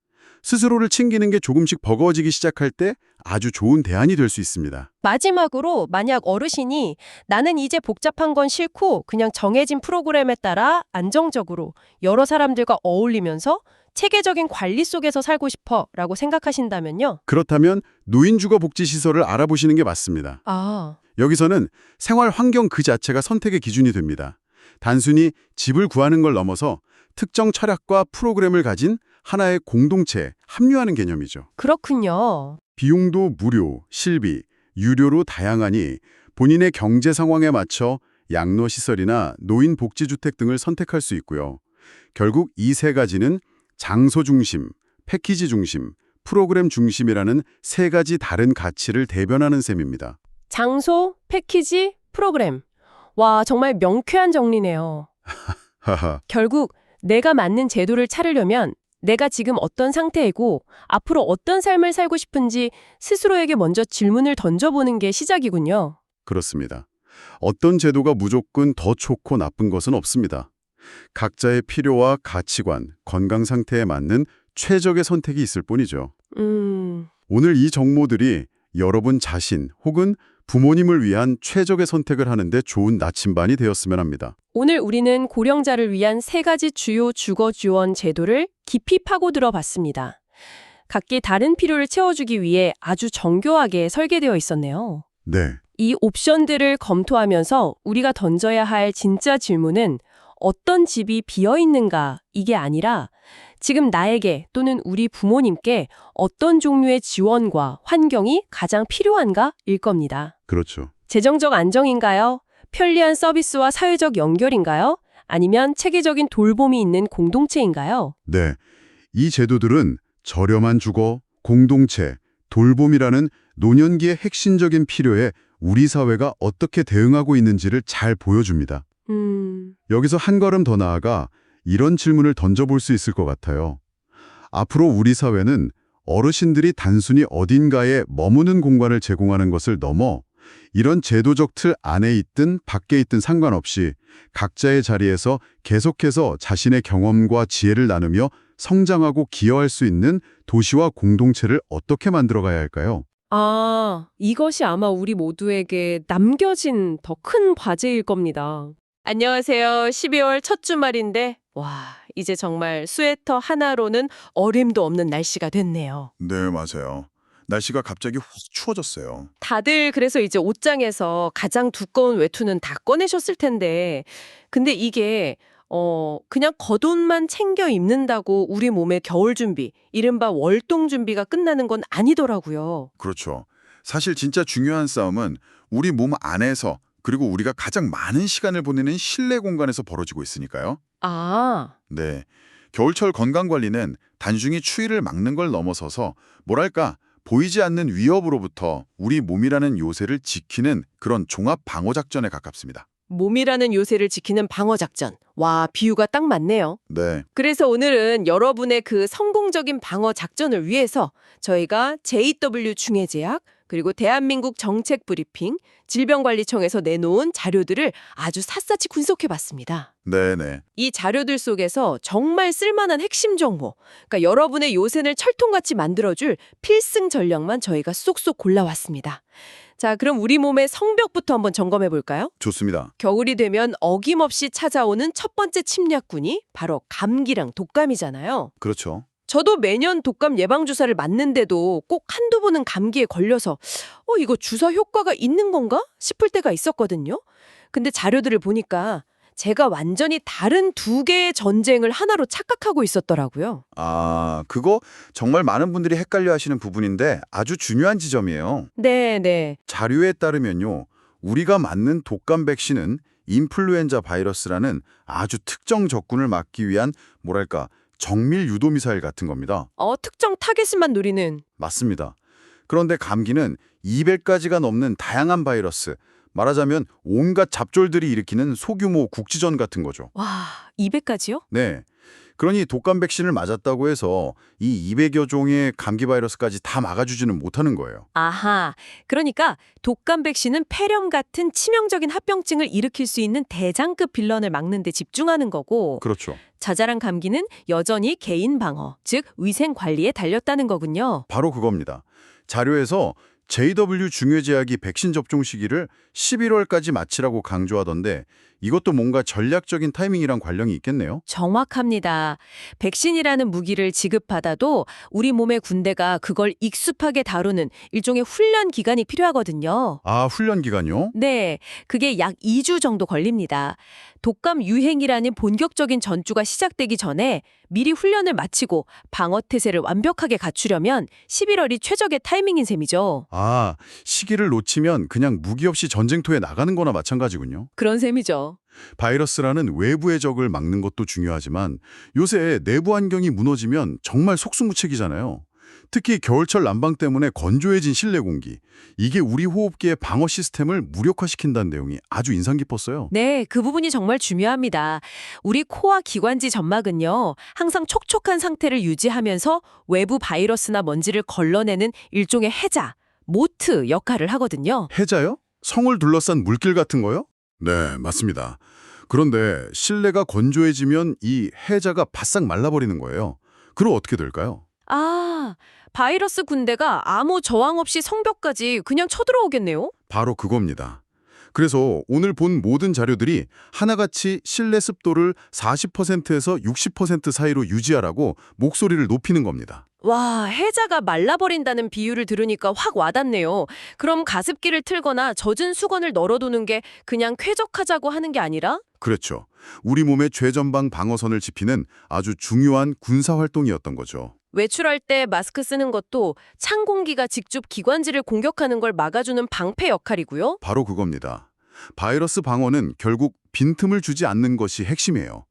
스스로를 챙기는 게 조금씩 버거워지기 시작할 때 아주 좋은 대안이 될 수 있습니다. 마지막으로 만약 어르신이 나는 이제 복잡한 건 싫고 그냥 정해진 프로그램에 따라 안정적으로 여러 사람들과 어울리면서 체계적인 관리 속에서 살고 싶어 라고 생각하신다면요. 그렇다면 노인주거복지시설을 알아보시는 게 맞습니다. 아, 여기서는 생활 환경 그 자체가 선택의 기준이 됩니다. 단순히 집을 구하는 걸 넘어서 특정 철학과 프로그램을 가진 하나의 공동체에 합류하는 개념이죠. 그렇군요. 비용도 무료, 실비, 유료로 다양하니 본인의 경제 상황에 맞춰 양로시설이나 노인복지주택 등을 선택할 수 있고요. 결국 이 세 가지는 장소 중심, 패키지 중심, 프로그램 중심이라는 세 가지 다른 가치를 대변하는 셈입니다. 장소, 패키지, 프로그램. 와, 정말 명쾌한 정리네요. 하하. 결국 내가 맞는 제도를 찾으려면 내가 지금 어떤 상태이고 앞으로 어떤 삶을 살고 싶은지 스스로에게 먼저 질문을 던져보는 게 시작이군요. 그렇습니다. 어떤 제도가 무조건 더 좋고 나쁜 것은 없습니다. 각자의 필요와 가치관, 건강 상태에 맞는 최적의 선택이 있을 뿐이죠. 오늘 이 정보들이 여러분 자신 혹은 부모님을 위한 최적의 선택을 하는데 좋은 나침반이 되었으면 합니다. 오늘 우리는 고령자를 위한 세 가지 주요 주거 지원 제도를 깊이 파고들어 봤습니다. 각기 다른 필요를 채워주기 위해 아주 정교하게 설계되어 있었네요. 네, 이 옵션들을 검토하면서 우리가 던져야 할 진짜 질문은 어떤 집이 비어 있는가 이게 아니라 지금 나에게 또는 우리 부모님께 어떤 종류의 지원과 환경이 가장 필요한가 일 겁니다. 그렇죠. 재정적 안정인가요? 편리한 서비스와 사회적 연결인가요? 아니면 체계적인 돌봄이 있는 공동체인가요? 네, 이 제도들은 저렴한 주거, 공동체, 돌봄이라는 노년기의 핵심적인 필요에 우리 사회가 어떻게 대응하고 있는지를 잘 보여줍니다. 여기서 한 걸음 더 나아가 이런 질문을 던져볼 수 있을 것 같아요. 앞으로 우리 사회는 어르신들이 단순히 어딘가에 머무는 공간을 제공하는 것을 넘어 이런 제도적 틀 안에 있든 밖에 있든 상관없이 각자의 자리에서 계속해서 자신의 경험과 지혜를 나누며 성장하고 기여할 수 있는 도시와 공동체를 어떻게 만들어가야 할까요? 아, 이것이 아마 우리 모두에게 남겨진 더 큰 과제일 겁니다. 안녕하세요. 12월 첫 주말인데 와, 이제 정말 스웨터 하나로는 어림도 없는 날씨가 됐네요. 네, 맞아요. 날씨가 갑자기 확 추워졌어요. 다들 그래서 이제 옷장에서 가장 두꺼운 외투는 다 꺼내셨을 텐데 근데 이게 그냥 겉옷만 챙겨 입는다고 우리 몸의 겨울 준비, 이른바 월동 준비가 끝나는 건 아니더라고요. 그렇죠. 사실 진짜 중요한 싸움은 우리 몸 안에서 그리고 우리가 가장 많은 시간을 보내는 실내 공간에서 벌어지고 있으니까요. 아, 네. 겨울철 건강관리는 단순히 추위를 막는 걸 넘어서서 뭐랄까 보이지 않는 위협으로부터 우리 몸이라는 요새를 지키는 그런 종합 방어 작전에 가깝습니다. 몸이라는 요새를 지키는 방어 작전. 와, 비유가 딱 맞네요. 네. 그래서 오늘은 여러분의 그 성공적인 방어 작전을 위해서 저희가 JW 중해제약 그리고 대한민국 정책브리핑, 질병관리청에서 내놓은 자료들을 아주 샅샅이 분석해봤습니다. 네네. 이 자료들 속에서 정말 쓸만한 핵심 정보, 그러니까 여러분의 요새를 철통같이 만들어줄 필승 전략만 저희가 쏙쏙 골라왔습니다. 자, 그럼 우리 몸의 성벽부터 한번 점검해 볼까요? 좋습니다. 겨울이 되면 어김없이 찾아오는 첫 번째 침략군이 바로 감기랑 독감이잖아요. 그렇죠. 저도 매년 독감 예방주사를 맞는데도 꼭 한두 번은 감기에 걸려서 이거 주사 효과가 있는 건가 싶을 때가 있었거든요. 근데 자료들을 보니까 제가 완전히 다른 두 개의 전쟁을 하나로 착각하고 있었더라고요. 아, 그거 정말 많은 분들이 헷갈려 하시는 부분인데 아주 중요한 지점이에요. 네. 자료에 따르면요. 우리가 맞는 독감 백신은 인플루엔자 바이러스라는 아주 특정 적군을 막기 위한 뭐랄까 정밀 유도 미사일 같은 겁니다. 특정 타겟만 노리는. 맞습니다. 그런데 감기는 200가지가 넘는 다양한 바이러스, 말하자면 온갖 잡졸들이 일으키는 소규모 국지전 같은 거죠. 와, 200가지요? 네. 그러니 독감 백신을 맞았다고 해서 이 200여 종의 감기 바이러스까지 다 막아주지는 못하는 거예요. 아하, 그러니까 독감 백신은 폐렴 같은 치명적인 합병증을 일으킬 수 있는 대장급 빌런을 막는 데 집중하는 거고 그렇죠. 자잘한 감기는 여전히 개인 방어, 즉 위생 관리에 달렸다는 거군요. 바로 그겁니다. 자료에서 JW 중해제약이 백신 접종 시기를 11월까지 마치라고 강조하던데 이것도 뭔가 전략적인 타이밍이랑 관련이 있겠네요. 정확합니다. 백신이라는 무기를 지급받아도 우리 몸의 군대가 그걸 익숙하게 다루는 일종의 훈련 기간이 필요하거든요. 아, 훈련 기간요? 네, 그게 약 2주 정도 걸립니다. 독감 유행이라는 본격적인 전투가 시작되기 전에 미리 훈련을 마치고 방어 태세를 완벽하게 갖추려면 11월이 최적의 타이밍인 셈이죠. 아, 시기를 놓치면 그냥 무기 없이 전쟁터에 나가는 거나 마찬가지군요. 그런 셈이죠. 바이러스라는 외부의 적을 막는 것도 중요하지만 요새 내부 환경이 무너지면 정말 속수무책이잖아요. 특히 겨울철 난방 때문에 건조해진 실내 공기. 이게 우리 호흡기의 방어 시스템을 무력화시킨다는 내용이 아주 인상 깊었어요. 네, 그 부분이 정말 중요합니다. 우리 코와 기관지 점막은요, 항상 촉촉한 상태를 유지하면서 외부 바이러스나 먼지를 걸러내는 일종의 해자, 모트 역할을 하거든요. 해자요? 성을 둘러싼 물길 같은 거요? 네, 맞습니다. 그런데 실내가 건조해지면 이 해자가 바싹 말라버리는 거예요. 그럼 어떻게 될까요? 아, 바이러스 군대가 아무 저항 없이 성벽까지 그냥 쳐들어오겠네요? 바로 그겁니다. 그래서 오늘 본 모든 자료들이 하나같이 실내 습도를 40%에서 60% 사이로 유지하라고 목소리를 높이는 겁니다. 와, 해자가 말라버린다는 비유를 들으니까 확 와닿네요. 그럼 가습기를 틀거나 젖은 수건을 널어두는 게 그냥 쾌적하자고 하는 게 아니라? 그렇죠. 우리 몸의 최전방 방어선을 지피는 아주 중요한 군사활동이었던 거죠. 외출할 때 마스크 쓰는 것도 찬 공기가 직접 기관지를 공격하는 걸 막아주는 방패 역할이고요. 바로 그겁니다. 바이러스 방어는 결국 빈틈을 주지 않는 것이 핵심이에요.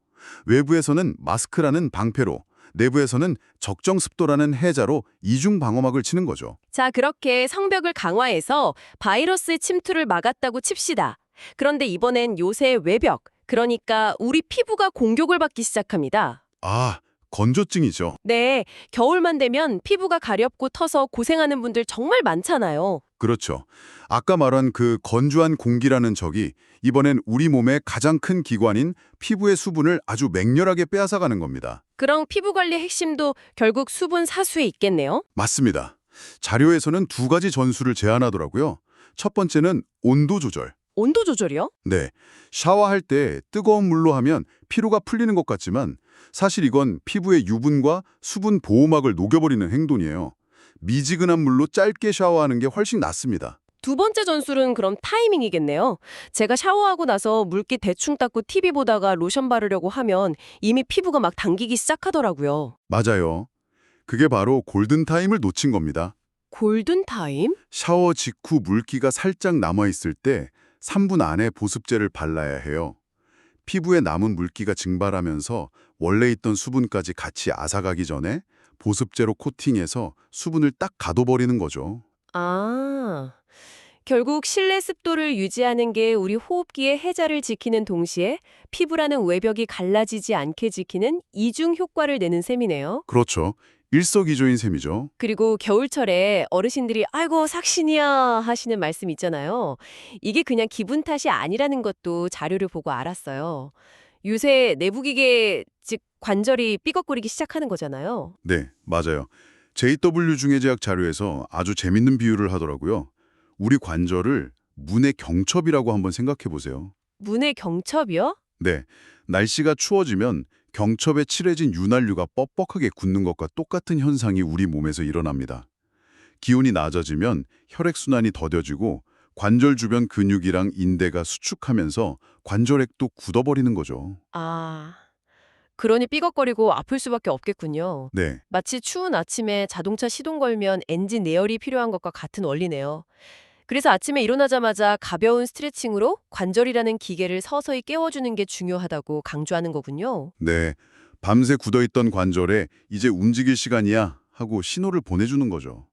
외부에서는 마스크라는 방패로, 내부에서는 적정 습도라는 해자로 이중 방어막을 치는 거죠. 자, 그렇게 성벽을 강화해서 바이러스의 침투를 막았다고 칩시다. 그런데 이번엔 요새 외벽, 그러니까 우리 피부가 공격을 받기 시작합니다. 아, 건조증이죠. 네, 겨울만 되면 피부가 가렵고 터서 고생하는 분들 정말 많잖아요. 그렇죠. 아까 말한 그 건조한 공기라는 적이 이번엔 우리 몸의 가장 큰 기관인 피부의 수분을 아주 맹렬하게 빼앗아가는 겁니다. 그럼 피부 관리 핵심도 결국 수분 사수에 있겠네요? 맞습니다. 자료에서는 두 가지 전술을 제안하더라고요. 첫 번째는 온도 조절. 온도 조절이요? 네, 샤워할 때 뜨거운 물로 하면 피로가 풀리는 것 같지만 사실 이건 피부의 유분과 수분 보호막을 녹여버리는 행동이에요. 미지근한 물로 짧게 샤워하는 게 훨씬 낫습니다. 두 번째 전술은 그럼 타이밍이겠네요. 제가 샤워하고 나서 물기 대충 닦고 TV 보다가 로션 바르려고 하면 이미 피부가 막 당기기 시작하더라고요. 맞아요. 그게 바로 골든타임을 놓친 겁니다. 골든타임? 샤워 직후 물기가 살짝 남아있을 때 3분 안에 보습제를 발라야 해요. 피부에 남은 물기가 증발하면서 원래 있던 수분까지 같이 앗아가기 전에 보습제로 코팅해서 수분을 딱 가둬버리는 거죠. 아, 결국 실내 습도를 유지하는 게 우리 호흡기의 해자를 지키는 동시에 피부라는 외벽이 갈라지지 않게 지키는 이중 효과를 내는 셈이네요. 그렇죠. 일석이조인 셈이죠. 그리고 겨울철에 어르신들이 아이고 삭신이야 하시는 말씀 있잖아요. 이게 그냥 기분 탓이 아니라는 것도 자료를 보고 알았어요. 요새 내부기계, 즉 관절이 삐걱거리기 시작하는 거잖아요. 네, 맞아요. JW 중해제약 자료에서 아주 재밌는 비유를 하더라고요. 우리 관절을 문의 경첩이라고 한번 생각해 보세요. 문의 경첩이요? 네, 날씨가 추워지면 경첩에 칠해진 윤활유가 뻑뻑하게 굳는 것과 똑같은 현상이 우리 몸에서 일어납니다. 기온이 낮아지면 혈액순환이 더뎌지고 관절 주변 근육이랑 인대가 수축하면서 관절액도 굳어버리는 거죠. 아, 그러니 삐걱거리고 아플 수밖에 없겠군요. 네, 마치 추운 아침에 자동차 시동 걸면 엔진 내열이 필요한 것과 같은 원리네요. 그래서 아침에 일어나자마자 가벼운 스트레칭으로 관절이라는 기계를 서서히 깨워주는 게 중요하다고 강조하는 거군요. 네. 밤새 굳어있던 관절에 이제 움직일 시간이야 하고 신호를 보내주는 거죠.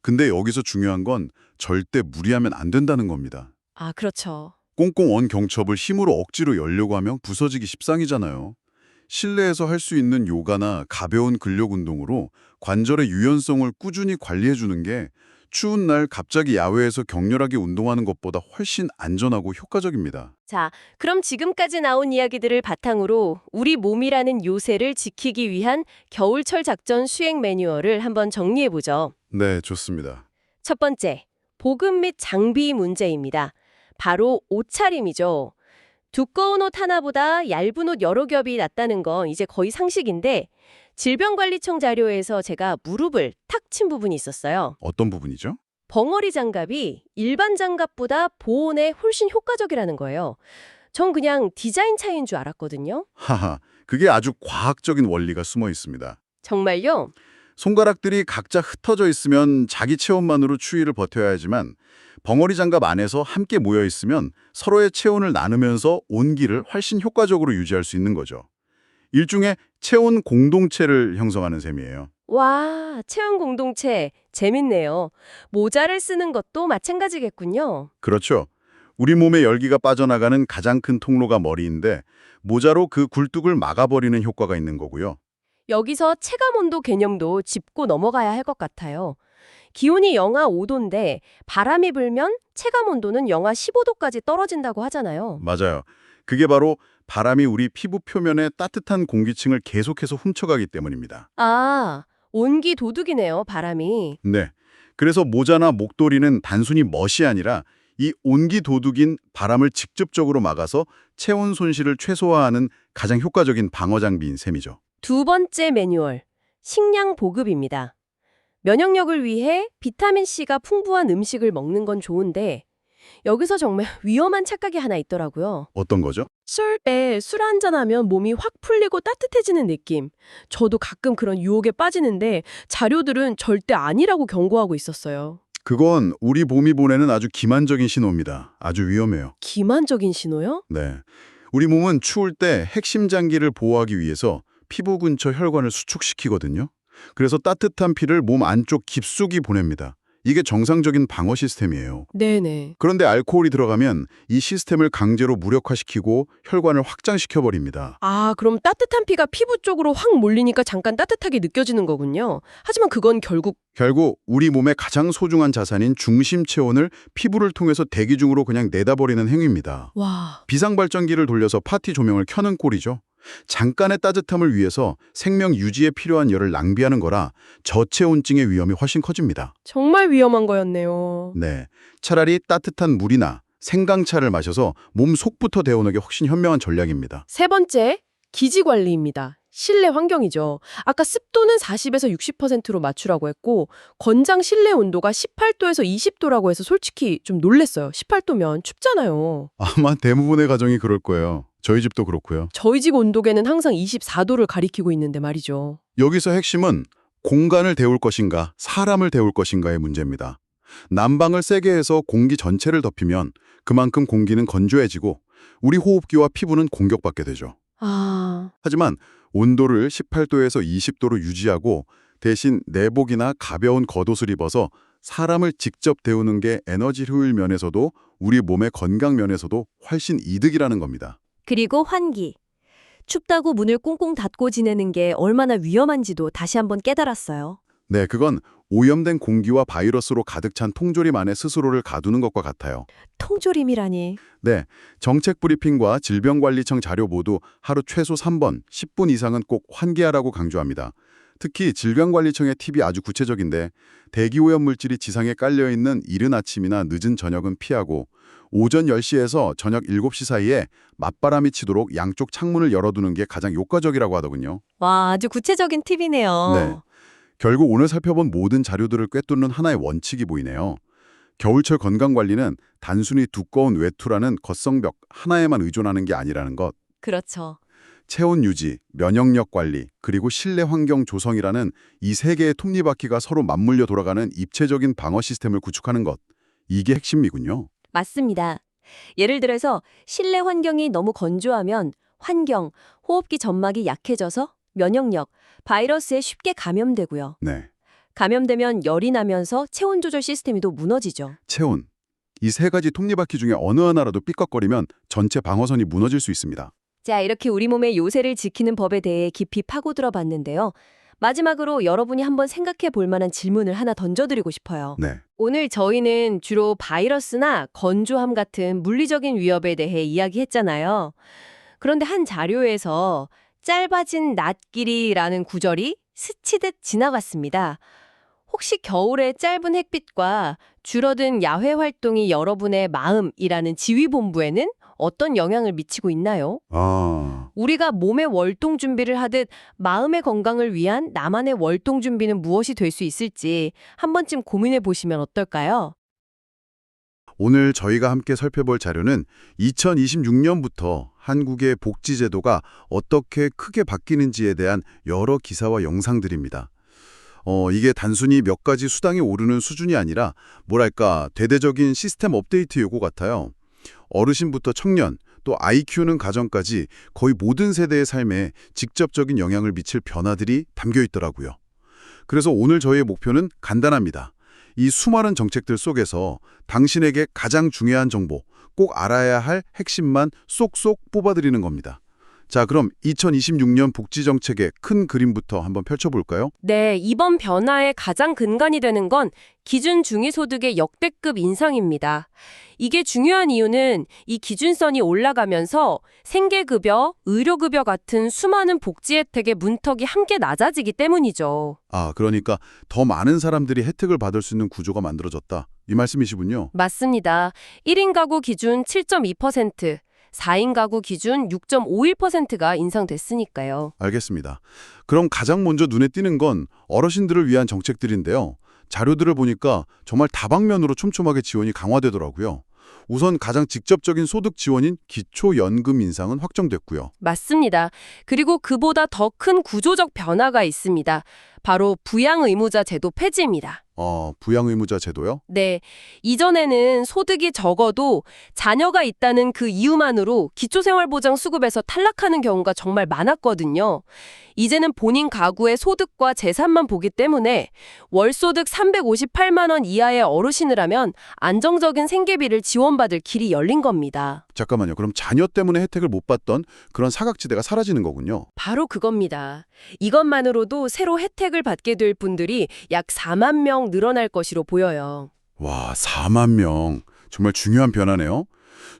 근데 여기서 중요한 건 절대 무리하면 안 된다는 겁니다. 아, 그렇죠. 꽁꽁 언 경첩을 힘으로 억지로 열려고 하면 부서지기 십상이잖아요. 실내에서 할 수 있는 요가나 가벼운 근력 운동으로 관절의 유연성을 꾸준히 관리해주는 게 추운 날 갑자기 야외에서 격렬하게 운동하는 것보다 훨씬 안전하고 효과적입니다. 자, 그럼 지금까지 나온 이야기들을 바탕으로 우리 몸이라는 요새를 지키기 위한 겨울철 작전 수행 매뉴얼을 한번 정리해보죠. 네, 좋습니다. 첫 번째, 보급 및 장비 문제입니다. 바로 옷차림이죠. 두꺼운 옷 하나보다 얇은 옷 여러 겹이 낫다는 건 이제 거의 상식인데 질병관리청 자료에서 제가 무릎을 탁 친 부분이 있었어요. 어떤 부분이죠? 벙어리 장갑이 일반 장갑보다 보온에 훨씬 효과적이라는 거예요. 전 그냥 디자인 차이인 줄 알았거든요. 하하, 그게 아주 과학적인 원리가 숨어 있습니다. 정말요? 손가락들이 각자 흩어져 있으면 자기 체온만으로 추위를 버텨야 하지만 벙어리 장갑 안에서 함께 모여 있으면 서로의 체온을 나누면서 온기를 훨씬 효과적으로 유지할 수 있는 거죠. 일종의 체온 공동체를 형성하는 셈이에요. 와, 체온 공동체 재밌네요. 모자를 쓰는 것도 마찬가지겠군요. 그렇죠. 우리 몸의 열기가 빠져나가는 가장 큰 통로가 머리인데 모자로 그 굴뚝을 막아버리는 효과가 있는 거고요. 여기서 체감온도 개념도 짚고 넘어가야 할 것 같아요. 기온이 영하 5도인데 바람이 불면 체감온도는 영하 15도까지 떨어진다고 하잖아요. 맞아요. 그게 바로 바람이 우리 피부 표면에 따뜻한 공기층을 계속해서 훔쳐가기 때문입니다. 아, 온기 도둑이네요, 바람이. 네. 그래서 모자나 목도리는 단순히 멋이 아니라 이 온기 도둑인 바람을 직접적으로 막아서 체온 손실을 최소화하는 가장 효과적인 방어 장비인 셈이죠. 두 번째 매뉴얼, 식량 보급입니다. 면역력을 위해 비타민C가 풍부한 음식을 먹는 건 좋은데 여기서 정말 위험한 착각이 하나 있더라고요. 어떤 거죠? 술에 술 한잔하면 몸이 확 풀리고 따뜻해지는 느낌. 저도 가끔 그런 유혹에 빠지는데 자료들은 절대 아니라고 경고하고 있었어요. 그건 우리 몸이 보내는 아주 기만적인 신호입니다. 아주 위험해요. 기만적인 신호요? 네. 우리 몸은 추울 때 핵심 장기를 보호하기 위해서 피부 근처 혈관을 수축시키거든요. 그래서 따뜻한 피를 몸 안쪽 깊숙이 보냅니다. 이게 정상적인 방어 시스템이에요. 네네. 그런데 알코올이 들어가면 이 시스템을 강제로 무력화시키고 혈관을 확장시켜버립니다. 아, 그럼 따뜻한 피가 피부 쪽으로 확 몰리니까 잠깐 따뜻하게 느껴지는 거군요. 하지만 그건 결국 결국 우리 몸의 가장 소중한 자산인 중심 체온을 피부를 통해서 대기 중으로 그냥 내다버리는 행위입니다. 와, 비상발전기를 돌려서 파티 조명을 켜는 꼴이죠. 잠깐의 따뜻함을 위해서 생명 유지에 필요한 열을 낭비하는 거라 저체온증의 위험이 훨씬 커집니다. 정말 위험한 거였네요. 네, 차라리 따뜻한 물이나 생강차를 마셔서 몸 속부터 데우는 게 훨씬 현명한 전략입니다. 세 번째, 기지 관리입니다. 실내 환경이죠. 아까 습도는 40에서 60%로 맞추라고 했고 권장 실내 온도가 18도에서 20도라고 해서 솔직히 좀 놀랬어요. 18도면 춥잖아요. 아마 대부분의 가정이 그럴 거예요. 저희 집도 그렇고요. 저희 집 온도계는 항상 24도를 가리키고 있는데 말이죠. 여기서 핵심은 공간을 데울 것인가, 사람을 데울 것인가의 문제입니다. 난방을 세게 해서 공기 전체를 덮이면 그만큼 공기는 건조해지고 우리 호흡기와 피부는 공격받게 되죠. 아, 하지만 온도를 18도에서 20도로 유지하고 대신 내복이나 가벼운 겉옷을 입어서 사람을 직접 데우는 게 에너지 효율 면에서도 우리 몸의 건강 면에서도 훨씬 이득이라는 겁니다. 그리고 환기. 춥다고 문을 꽁꽁 닫고 지내는 게 얼마나 위험한지도 다시 한번 깨달았어요. 네, 그건 오염된 공기와 바이러스로 가득 찬 통조림 안에 스스로를 가두는 것과 같아요. 통조림이라니. 네, 정책브리핑과 질병관리청 자료 모두 하루 최소 3번, 10분 이상은 꼭 환기하라고 강조합니다. 특히 질병관리청의 팁이 아주 구체적인데 대기오염 물질이 지상에 깔려있는 이른 아침이나 늦은 저녁은 피하고 오전 10시에서 저녁 7시 사이에 맞바람이 치도록 양쪽 창문을 열어두는 게 가장 효과적이라고 하더군요. 와, 아주 구체적인 팁이네요. 네. 결국 오늘 살펴본 모든 자료들을 꿰뚫는 하나의 원칙이 보이네요. 겨울철 건강관리는 단순히 두꺼운 외투라는 겉성벽 하나에만 의존하는 게 아니라는 것. 그렇죠. 체온 유지, 면역력 관리, 그리고 실내 환경 조성이라는 이 세 개의 톱니바퀴가 서로 맞물려 돌아가는 입체적인 방어 시스템을 구축하는 것. 이게 핵심이군요. 맞습니다. 예를 들어서 실내 환경이 너무 건조하면 환경, 호흡기 점막이 약해져서 면역력, 바이러스에 쉽게 감염되고요. 네. 감염되면 열이 나면서 체온 조절 시스템이 또 무너지죠. 체온. 이 세 가지 톱니바퀴 중에 어느 하나라도 삐걱거리면 전체 방어선이 무너질 수 있습니다. 자, 이렇게 우리 몸의 요새를 지키는 법에 대해 깊이 파고들어 봤는데요. 마지막으로 여러분이 한번 생각해 볼 만한 질문을 하나 던져드리고 싶어요. 네. 오늘 저희는 주로 바이러스나 건조함 같은 물리적인 위협에 대해 이야기했잖아요. 그런데 한 자료에서 짧아진 낮길이라는 구절이 스치듯 지나갔습니다. 혹시 겨울의 짧은 햇빛과 줄어든 야외 활동이 여러분의 마음이라는 지휘본부에는 어떤 영향을 미치고 있나요? 우리가 몸의 월동 준비를 하듯 마음의 건강을 위한 나만의 월동 준비는 무엇이 될 수 있을지 한 번쯤 고민해 보시면 어떨까요? 오늘 저희가 함께 살펴볼 자료는 2026년부터 한국의 복지제도가 어떻게 크게 바뀌는지에 대한 여러 기사와 영상들입니다. 이게 단순히 몇 가지 수당이 오르는 수준이 아니라 뭐랄까 대대적인 시스템 업데이트 요구 같아요. 어르신부터 청년, 또 아이 키우는 가정까지 거의 모든 세대의 삶에 직접적인 영향을 미칠 변화들이 담겨 있더라고요. 그래서 오늘 저희의 목표는 간단합니다. 이 수많은 정책들 속에서 당신에게 가장 중요한 정보, 꼭 알아야 할 핵심만 쏙쏙 뽑아드리는 겁니다. 자, 그럼 2026년 복지정책의 큰 그림부터 한번 펼쳐볼까요? 네, 이번 변화의 가장 근간이 되는 건 기준 중위소득의 역대급 인상입니다. 이게 중요한 이유는 이 기준선이 올라가면서 생계급여, 의료급여 같은 수많은 복지 혜택의 문턱이 함께 낮아지기 때문이죠. 그러니까 더 많은 사람들이 혜택을 받을 수 있는 구조가 만들어졌다. 이 말씀이시군요. 맞습니다. 1인 가구 기준 7.2%, 4인 가구 기준 6.51%가 인상됐으니까요. 알겠습니다. 그럼 가장 먼저 눈에 띄는 건 어르신들을 위한 정책들인데요. 자료들을 보니까 정말 다방면으로 촘촘하게 지원이 강화되더라고요. 우선 가장 직접적인 소득 지원인 기초연금 인상은 확정됐고요. 맞습니다. 그리고 그보다 더 큰 구조적 변화가 있습니다. 바로 부양의무자 제도 폐지입니다. 부양의무자 제도요? 네, 이전에는 소득이 적어도 자녀가 있다는 그 이유만으로 기초생활보장 수급에서 탈락하는 경우가 정말 많았거든요. 이제는 본인 가구의 소득과 재산만 보기 때문에 월소득 358만 원 이하의 어르신이라면 안정적인 생계비를 지원받을 길이 열린 겁니다. 잠깐만요. 그럼 자녀 때문에 혜택을 못 받던 그런 사각지대가 사라지는 거군요. 바로 그겁니다. 이것만으로도 새로 혜택을 받게 될 분들이 약 4만 명 늘어날 것으로 보여요. 와, 4만 명. 정말 중요한 변화네요.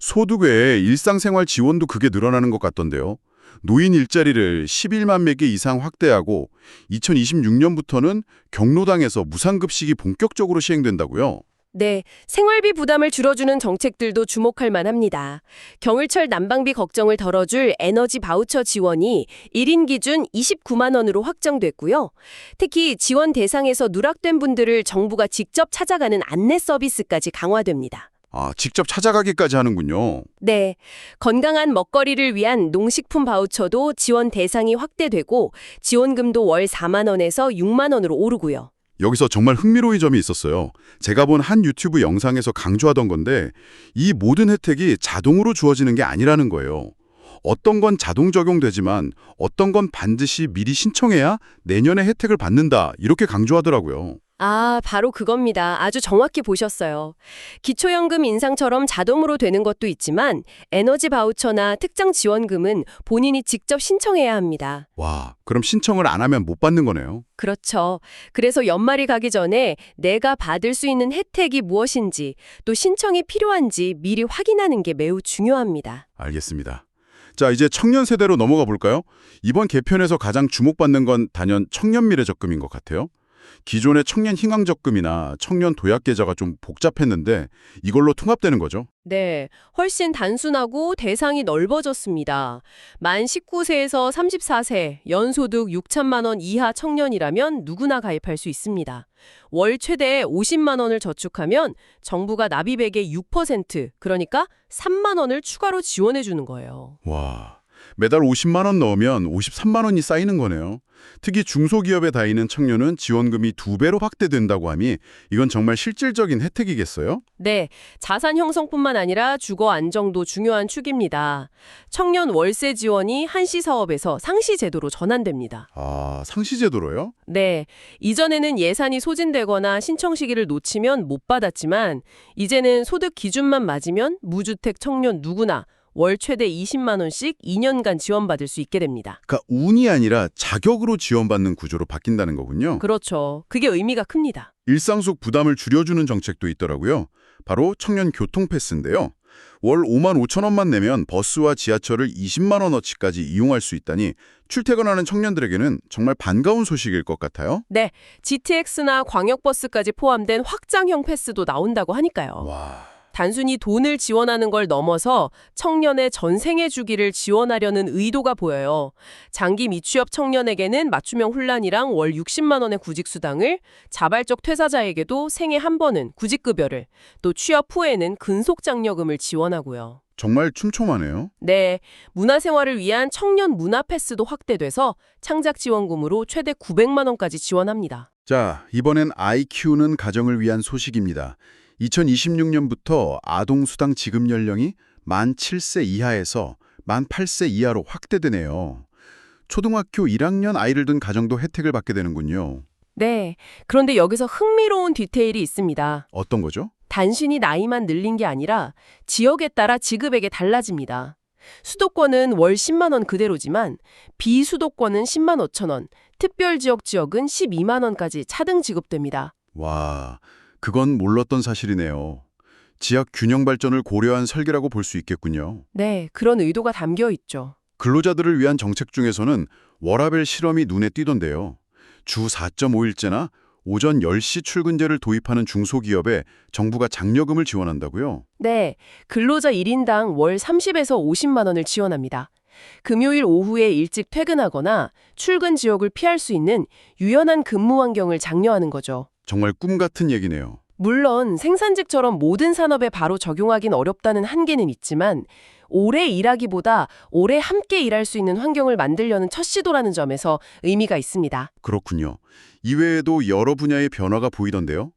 소득 외에 일상생활 지원도 그게 늘어나는 것 같던데요. 노인 일자리를 11만 매개 이상 확대하고 2026년부터는 경로당에서 무상급식이 본격적으로 시행된다고요. 네, 생활비 부담을 줄여주는 정책들도 주목할 만합니다. 겨울철 난방비 걱정을 덜어줄 에너지 바우처 지원이 1인 기준 29만 원으로 확정됐고요. 특히 지원 대상에서 누락된 분들을 정부가 직접 찾아가는 안내 서비스까지 강화됩니다. 직접 찾아가기까지 하는군요. 네, 건강한 먹거리를 위한 농식품 바우처도 지원 대상이 확대되고 지원금도 월 4만 원에서 6만 원으로 오르고요. 여기서 정말 흥미로운 점이 있었어요. 제가 본 한 유튜브 영상에서 강조하던 건데 이 모든 혜택이 자동으로 주어지는 게 아니라는 거예요. 어떤 건 자동 적용되지만 어떤 건 반드시 미리 신청해야 내년에 혜택을 받는다 이렇게 강조하더라고요. 아, 바로 그겁니다. 아주 정확히 보셨어요. 기초연금 인상처럼 자동으로 되는 것도 있지만 에너지 바우처나 특장 지원금은 본인이 직접 신청해야 합니다. 와, 그럼 신청을 안 하면 못 받는 거네요. 그렇죠. 그래서 연말이 가기 전에 내가 받을 수 있는 혜택이 무엇인지 또 신청이 필요한지 미리 확인하는 게 매우 중요합니다. 알겠습니다. 자, 이제 청년 세대로 넘어가 볼까요? 이번 개편에서 가장 주목받는 건 단연 청년 미래 적금인 것 같아요. 기존의 청년 희망 적금이나 청년 도약 계좌가 좀 복잡했는데 이걸로 통합되는 거죠. 네, 훨씬 단순하고 대상이 넓어졌습니다. 만 19세에서 34세, 연소득 6천만 원 이하 청년이라면 누구나 가입할 수 있습니다. 월 최대 50만 원을 저축하면 정부가 납입액의 6%, 그러니까 3만 원을 추가로 지원해 주는 거예요. 와, 매달 50만 원 넣으면 53만 원이 쌓이는 거네요. 특히 중소기업에 다니는 청년은 지원금이 2배로 확대된다고 하니 이건 정말 실질적인 혜택이겠어요? 네, 자산 형성뿐만 아니라 주거 안정도 중요한 축입니다. 청년 월세 지원이 한시사업에서 상시제도로 전환됩니다. 아, 상시제도로요? 네, 이전에는 예산이 소진되거나 신청 시기를 놓치면 못 받았지만 이제는 소득 기준만 맞으면 무주택 청년 누구나 월 최대 20만 원씩 2년간 지원받을 수 있게 됩니다. 그러니까 운이 아니라 자격으로 지원받는 구조로 바뀐다는 거군요. 그렇죠. 그게 의미가 큽니다. 일상 속 부담을 줄여주는 정책도 있더라고요. 바로 청년 교통 패스인데요. 월 5만 5천 원만 내면 버스와 지하철을 20만 원어치까지 이용할 수 있다니 출퇴근하는 청년들에게는 정말 반가운 소식일 것 같아요. 네, GTX나 광역버스까지 포함된 확장형 패스도 나온다고 하니까요. 와, 단순히 돈을 지원하는 걸 넘어서 청년의 전생애 주기를 지원하려는 의도가 보여요. 장기 미취업 청년에게는 맞춤형 훈련이랑 월 60만 원의 구직수당을, 자발적 퇴사자에게도 생애 한 번은 구직급여를, 또 취업 후에는 근속장려금을 지원하고요. 정말 촘촘하네요. 네, 문화생활을 위한 청년 문화패스도 확대돼서 창작지원금으로 최대 900만 원까지 지원합니다. 자, 이번엔 아이 키우는 가정을 위한 소식입니다. 2026년부터 아동수당 지급 연령이 만 7세 이하에서 만 8세 이하로 확대되네요. 초등학교 1학년 아이를 둔 가정도 혜택을 받게 되는군요. 네, 그런데 여기서 흥미로운 디테일이 있습니다. 어떤 거죠? 단순히 나이만 늘린 게 아니라 지역에 따라 지급액이 달라집니다. 수도권은 월 10만 원 그대로지만 비수도권은 10만 5천 원, 특별지역 지역은 12만 원까지 차등 지급됩니다. 와, 그건 몰랐던 사실이네요. 지역 균형 발전을 고려한 설계라고 볼 수 있겠군요. 네, 그런 의도가 담겨 있죠. 근로자들을 위한 정책 중에서는 워라밸 실험이 눈에 띄던데요. 주 4.5일제나 오전 10시 출근제를 도입하는 중소기업에 정부가 장려금을 지원한다고요? 네, 근로자 1인당 월 30에서 50만 원을 지원합니다. 금요일 오후에 일찍 퇴근하거나 출근 지역을 피할 수 있는 유연한 근무 환경을 장려하는 거죠. 정말 꿈 같은 얘기네요. 물론 생산직처럼 모든 산업에 바로 적용하긴 어렵다는 한계는 있지만 오래 일하기보다 오래 함께 일할 수 있는 환경을 만들려는 첫 시도라는 점에서 의미가 있습니다. 그렇군요. 이외에도 여러 분야의 변화가 보이던데요.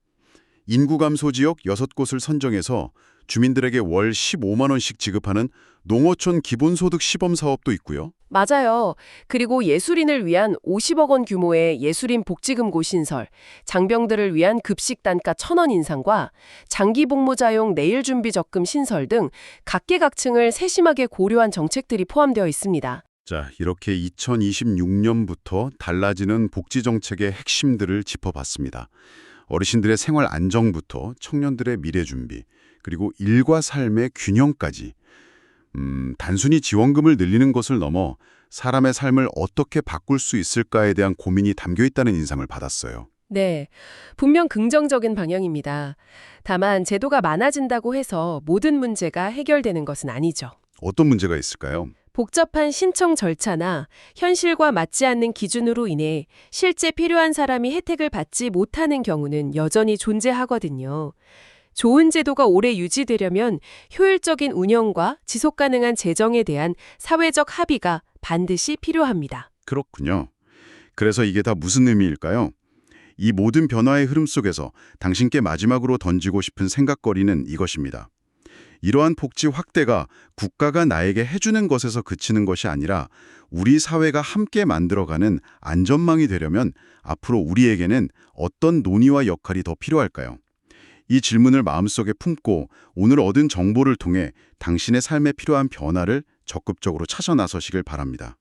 인구 감소 지역 6곳을 선정해서 주민들에게 월 15만 원씩 지급하는 농어촌 기본소득 시범 사업도 있고요. 맞아요. 그리고 예술인을 위한 50억 원 규모의 예술인 복지금고 신설, 장병들을 위한 급식 단가 1,000원 인상과 장기 복무자용 내일 준비 적금 신설 등 각계각층을 세심하게 고려한 정책들이 포함되어 있습니다. 자, 이렇게 2026년부터 달라지는 복지 정책의 핵심들을 짚어봤습니다. 어르신들의 생활 안정부터 청년들의 미래 준비, 그리고 일과 삶의 균형까지 단순히 지원금을 늘리는 것을 넘어 사람의 삶을 어떻게 바꿀 수 있을까에 대한 고민이 담겨 있다는 인상을 받았어요. 네, 분명 긍정적인 방향입니다. 다만 제도가 많아진다고 해서 모든 문제가 해결되는 것은 아니죠. 어떤 문제가 있을까요? 복잡한 신청 절차나 현실과 맞지 않는 기준으로 인해 실제 필요한 사람이 혜택을 받지 못하는 경우는 여전히 존재하거든요. 좋은 제도가 오래 유지되려면 효율적인 운영과 지속 가능한 재정에 대한 사회적 합의가 반드시 필요합니다. 그렇군요. 그래서 이게 다 무슨 의미일까요? 이 모든 변화의 흐름 속에서 당신께 마지막으로 던지고 싶은 생각거리는 이것입니다. 이러한 복지 확대가 국가가 나에게 해주는 것에서 그치는 것이 아니라 우리 사회가 함께 만들어가는 안전망이 되려면 앞으로 우리에게는 어떤 논의와 역할이 더 필요할까요? 이 질문을 마음속에 품고 오늘 얻은 정보를 통해 당신의 삶에 필요한 변화를 적극적으로 찾아 나서시길 바랍니다.